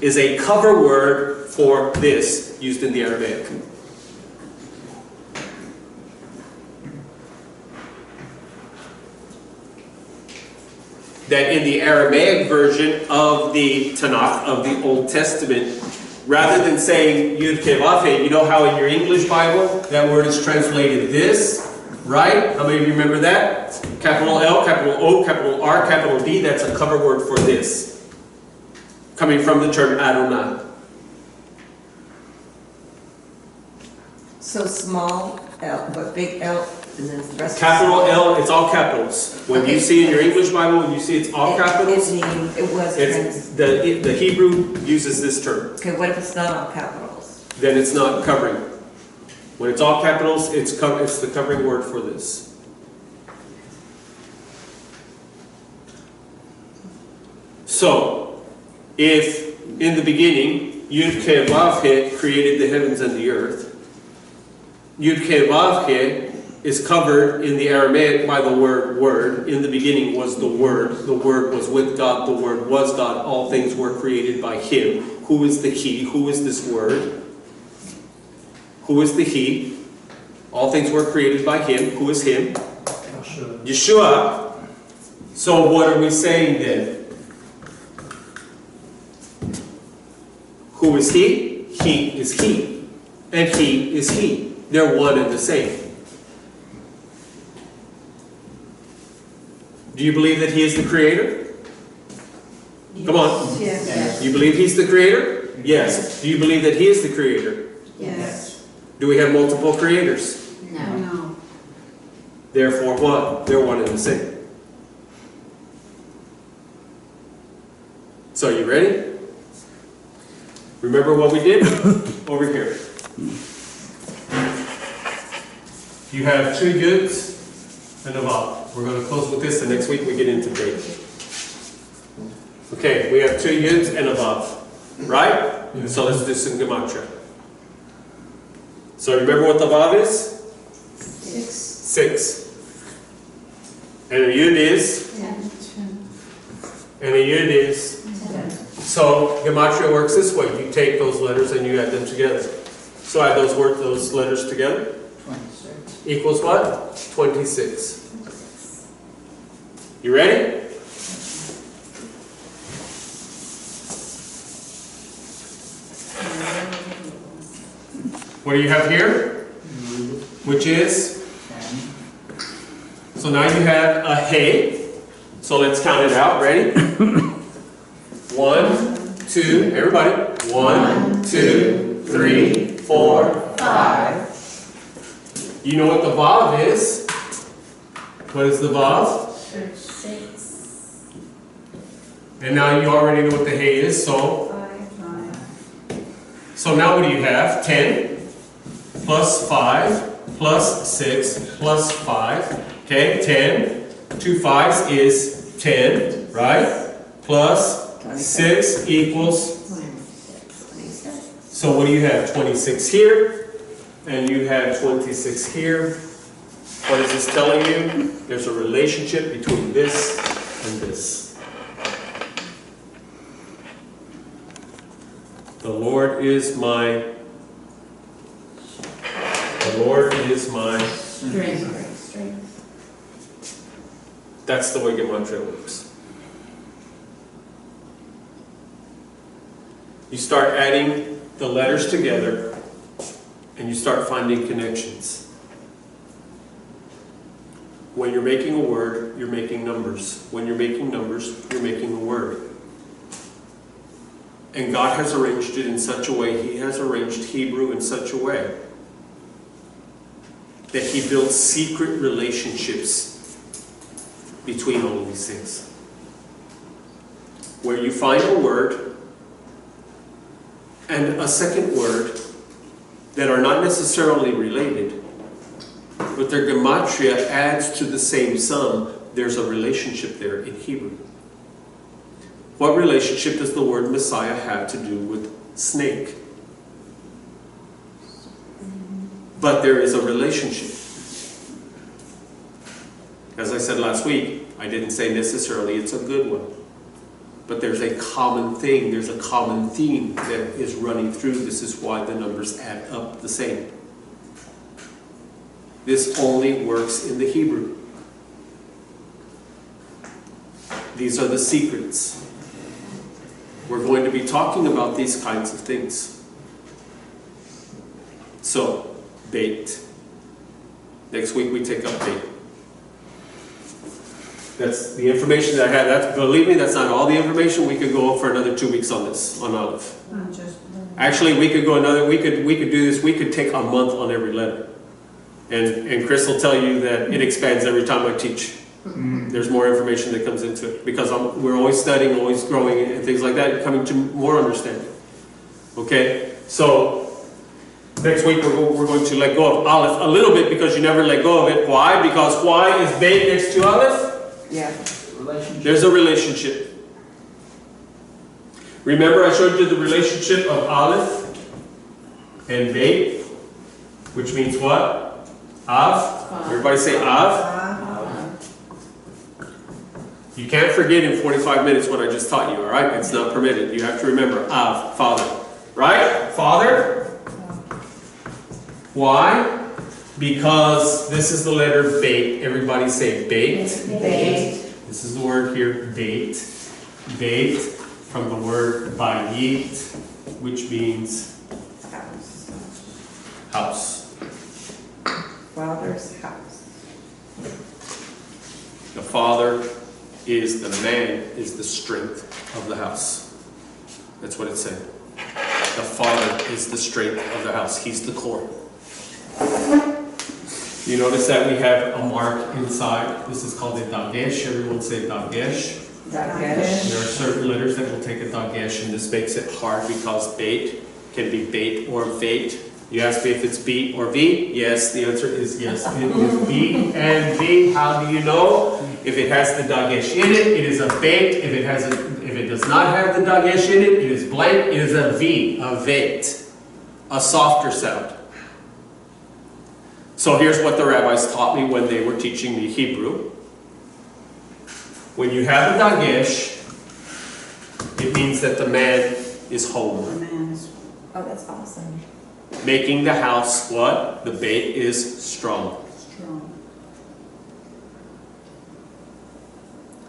is a cover word for this used in the Aramaic. That in the Aramaic version of the Tanakh, of the Old Testament, rather than saying Yud-Keh Vav-Keh, you know how in your English Bible that word is translated this, right? How many of you remember that? Capital L, capital O, capital R, capital D, that's a cover word for this. Coming from the term Adonai. So small L, but big L, and then the rest. Capital L, it's all capitals. When you see in your English Bible, when you see it's all capitals, It was the Hebrew uses this term. okay, what if it's not all capitals? Then it's not covering. When it's all capitals, it's the covering word for this. So, if in the beginning Yud-Keh Vav-Keh created the heavens and the earth, Yud-Keh Vav-Keh is covered in the Aramaic by the word. In the beginning was the Word. The Word was with God. The Word was God. All things were created by Him. Who is the He? Who is this Word? Who is the He? All things were created by Him. Who is Him? Yeshua. So what are we saying then? Who is He? He is He. And He is He. They're one and the same. Do you believe that He is the Creator? Come on. Yes. You believe He's the Creator? Yes. Do you believe that He is the Creator? Yes. Do we have multiple creators? No. No. Therefore what? They're one and the same. So you ready? Remember what we did? Over here. You have two yuds and a vav. We're going to close with this, and next week we get into date. Okay, we have two yuds and a vav. Right? Yeah. So let's do some gematria. So remember what the vav is? 6. And a yud is? 10. And a yud is? 10. So gematria works this way. You take those letters and you add them together. So add those letters together. 26. Equals what? 26. You ready? What do you have here? which is, 10. so now you have a hey. So let's count it out. Ready? 1, 2, everybody. 1, 2, 3, 4, 5. You know what the vav is? What is the vav? 6. And now you already know what the hey is, so. 5. So now what do you have? 10 plus 5 plus 6 plus 5. Okay, 10. 2 5s is 10, right? Plus 6 equals. So what do you have? 26 here, and you have 26 here. What is this telling you? There's a relationship between this and this. The Lord is my Strength. That's the way Gematria works. You start adding the letters together and you start finding connections. When you're making a word, you're making numbers. When you're making numbers, you're making a word. And God has arranged it in such a way, He has arranged Hebrew in such a way that He builds secret relationships between all of these things. Where you find a word and a second word that are not necessarily related, but their gematria adds to the same sum, there's a relationship there in Hebrew. What relationship does the word Messiah have to do with snake? But there is a relationship. As I said last week, I didn't say necessarily it's a good one. But there's a common thing, there's a common theme that is running through. This is why the numbers add up the same. This only works in the Hebrew. These are the secrets. We're going to be talking about these kinds of things. So, bait. Next week we take up bait. That's the information that I had. Believe me, that's not all the information. We could go for another 2 weeks on this, on Aleph. Actually, we could go another. We could do this. We could take a month on every letter. And Chris will tell you that it expands every time I teach. There's more information that comes into it because we're always studying, always growing, and things like that, coming to more understanding. Okay, so next week we're going to let go of Aleph a little bit because you never let go of it. Why? Because why is Beit next to Aleph? Yeah. There's a relationship. Remember I showed you the relationship of Aleph and Beit, which means what? Av. Everybody say Av. You can't forget in 45 minutes what I just taught you, all right? It's not permitted. You have to remember Av, Father. Right? Father? Why? Because this is the letter Beit. Everybody say Beit. Beit. This is the word here, Beit. Beit, from the word Bayit, which means house. Father's house. The father is the man, is the strength of the house. That's what it said. The father is the strength of the house. He's the core. You notice that we have a mark inside. This is called a dagesh. Everyone say dagesh. There are certain letters that will take a dagesh, and this makes it hard because beit can be beit or veit. You ask me if it's B or V? Yes, the answer is yes. It is B and V. How do you know? If it has the dagesh in it, it is a beit. If it does not have the dagesh in it, it is blank. It is a V, a veit, a softer sound. So here's what the rabbis taught me when they were teaching me Hebrew. When you have a dagesh, it means that the man is home. Oh, that's awesome. Making the house what? The beit is strong.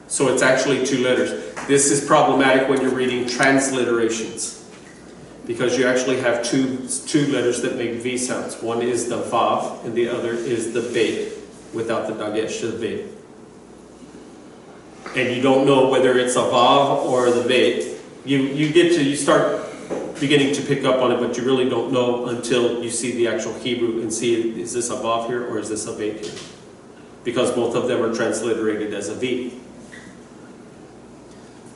So it's actually 2 letters. This is problematic when you're reading transliterations. because you actually have two letters that make V sounds. One is the Vav, and the other is the Bet, without the Dagesh, the Bet. And you don't know whether it's a Vav or the Bet. You start beginning to pick up on it, but you really don't know until you see the actual Hebrew and see, is this a Vav here or is this a Bet here? Because both of them are transliterated as a V.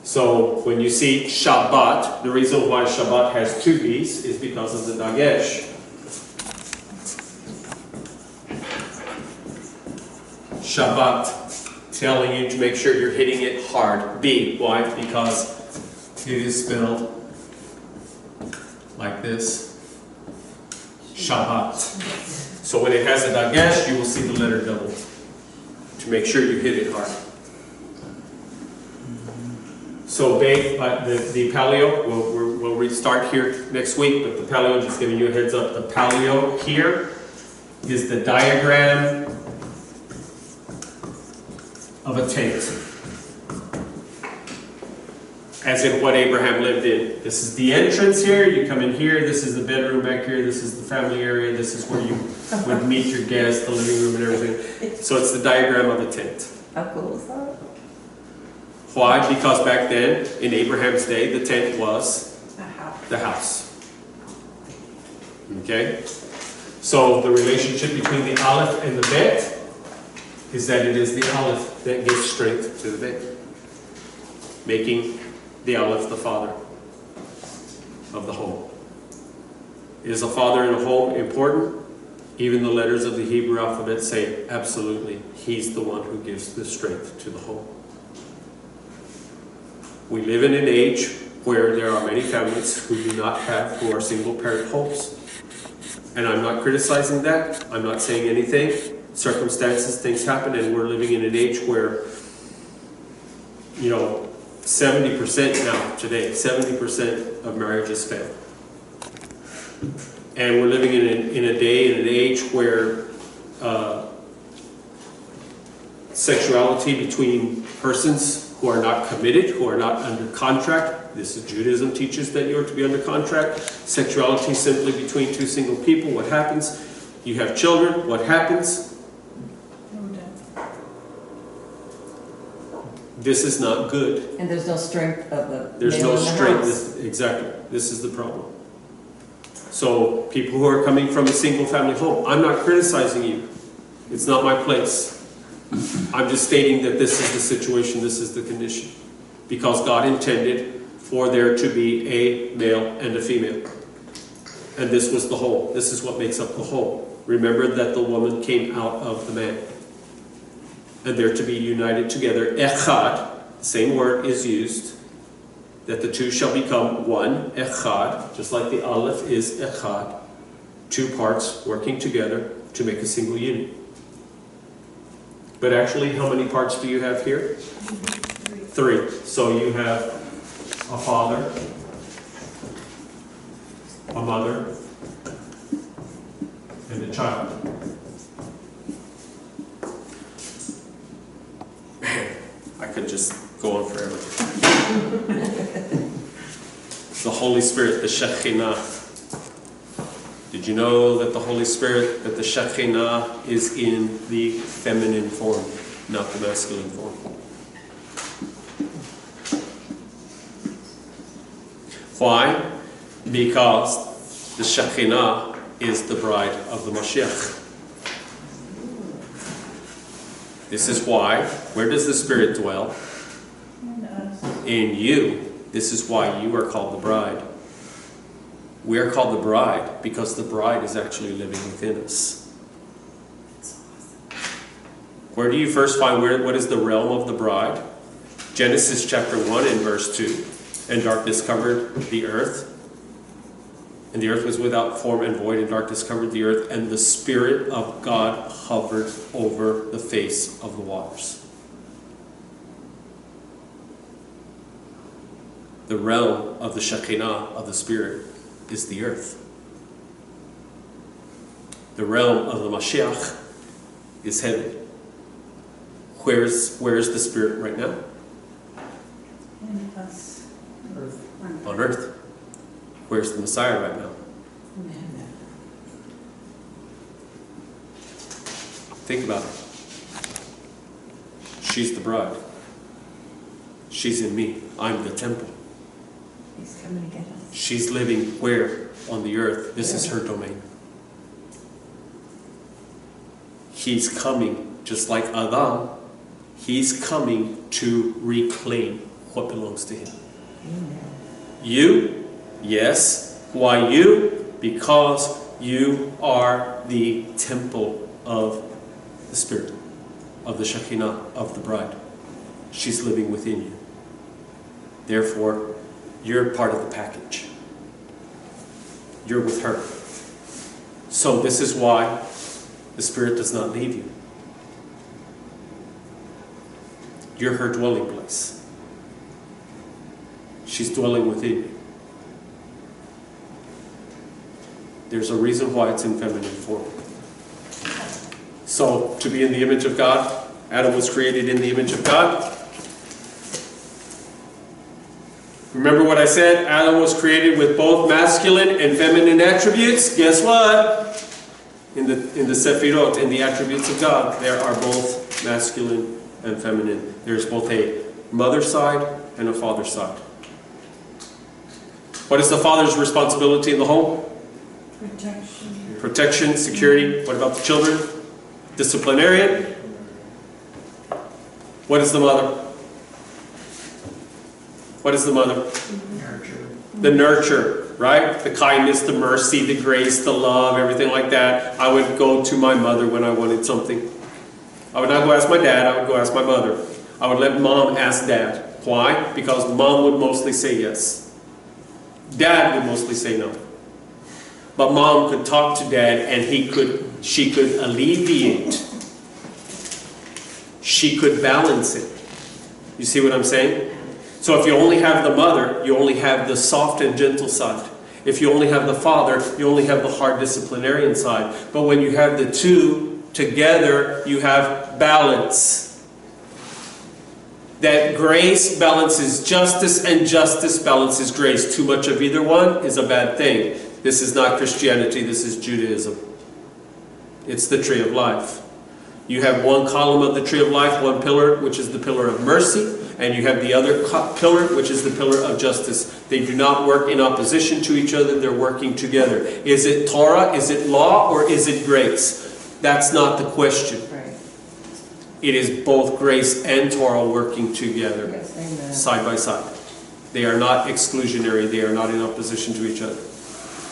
So when you see Shabbat, the reason why Shabbat has two V's is because of the Dagesh. Shabbat, telling you to make sure you're hitting it hard. B, why? Because it is spelled like this. Shabbat. So when it has a Dagesh, you will see the letter double to make sure you hit it hard. So the paleo, we'll restart here next week, but the paleo, just giving you a heads up, the paleo here is the diagram of a tent. As in what Abraham lived in. This is the entrance here, you come in here, this is the bedroom back here, this is the family area, this is where you would meet your guests, the living room and everything. So it's the diagram of a tent. How cool is that? Why? Because back then, in Abraham's day, the tent was the house. Okay? So the relationship between the Aleph and the Bet is that it is the Aleph that gives strength to the Bet, making the Aleph the father of the home. Is a father in a home important? Even the letters of the Hebrew alphabet say absolutely. He's the one who gives the strength to the home. We live in an age where there are many families who are single parent homes. And I'm not criticizing that. I'm not saying anything. Circumstances, things happen, and we're living in an age where, 70% now, today, 70% of marriages fail. And we're living in a day and an age where sexuality between persons who are not committed, who are not under contract. This is Judaism teaches that you are to be under contract. Sexuality simply between two single people. What happens? You have children. What happens? This is not good. And there's no strength of the There's male no in the strength. house. Exactly. This is the problem. So people who are coming from a single family home, I'm not criticizing you. It's not my place. I'm just stating that this is the situation, this is the condition. Because God intended for there to be a male and a female. And this was the whole. This is what makes up the whole. Remember that the woman came out of the man. And they're to be united together. Echad, the same word is used. That the two shall become one. Echad, just like the Aleph is Echad. Two parts working together to make a single unit. But actually, how many parts do you have here? Three. So you have a father, a mother, and a child. Man, I could just go on forever. The Holy Spirit, the Shekhinah. Did you know that the Holy Spirit, that the Shekhinah is in the feminine form, not the masculine form? Why? Because the Shekhinah is the bride of the Mashiach. This is why, where does the Spirit dwell? In you. This is why you are called the bride. We are called the bride because the bride is actually living within us. Where do you first find what is the realm of the bride? Genesis chapter 1 and verse 2. And darkness covered the earth. And the earth was without form and void, and darkness covered the earth, and the Spirit of God hovered over the face of the waters. The realm of the Shekinah, of the Spirit, is the earth. The realm of the Mashiach is heaven. Where is the Spirit right now? In us. Earth. On earth. Where's the Messiah right now? Think about it. She's the bride. She's in me. I'm the temple. He's coming to get us. She's living where? On the earth. This is her domain. He's coming, just like Adam, he's coming to reclaim what belongs to him. Amen. You? Yes. Why you? Because you are the temple of the Spirit, of the Shekinah, of the bride. She's living within you. Therefore, you're part of the package. You're with her. So this is why the Spirit does not leave you. You're her dwelling place. She's dwelling within you. There's a reason why it's in feminine form. So, to be in the image of God, Adam was created in the image of God. Remember what I said? Adam was created with both masculine and feminine attributes. Guess what? In the Sephirot, in the attributes of God, there are both masculine and feminine. There's both a mother side and a father side. What is the father's responsibility in the home? Protection. Protection, security. What about the children? Disciplinarian. What is the mother? What is the mother? Nurture. The nurture, right? The kindness, the mercy, the grace, the love, everything like that. I would go to my mother when I wanted something. I would not go ask my dad, I would go ask my mother. I would let mom ask dad. Why? Because mom would mostly say yes. Dad would mostly say no. But mom could talk to dad and she could alleviate. She could balance it. You see what I'm saying? So if you only have the mother, you only have the soft and gentle side. If you only have the father, you only have the hard disciplinarian side. But when you have the two together, you have balance. That grace balances justice and justice balances grace. Too much of either one is a bad thing. This is not Christianity, this is Judaism. It's the tree of life. You have one column of the tree of life, one pillar, which is the pillar of mercy, and you have the other pillar, which is the pillar of justice. They do not work in opposition to each other, they're working together. Is it Torah, is it law, or is it grace? That's not the question. Right. It is both grace and Torah working together, Yes, amen. side by side. They are not exclusionary, they are not in opposition to each other.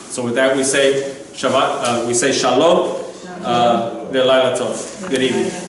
So with that we say Shabbat, we say Shalom, Ve'layla Tov. Good evening.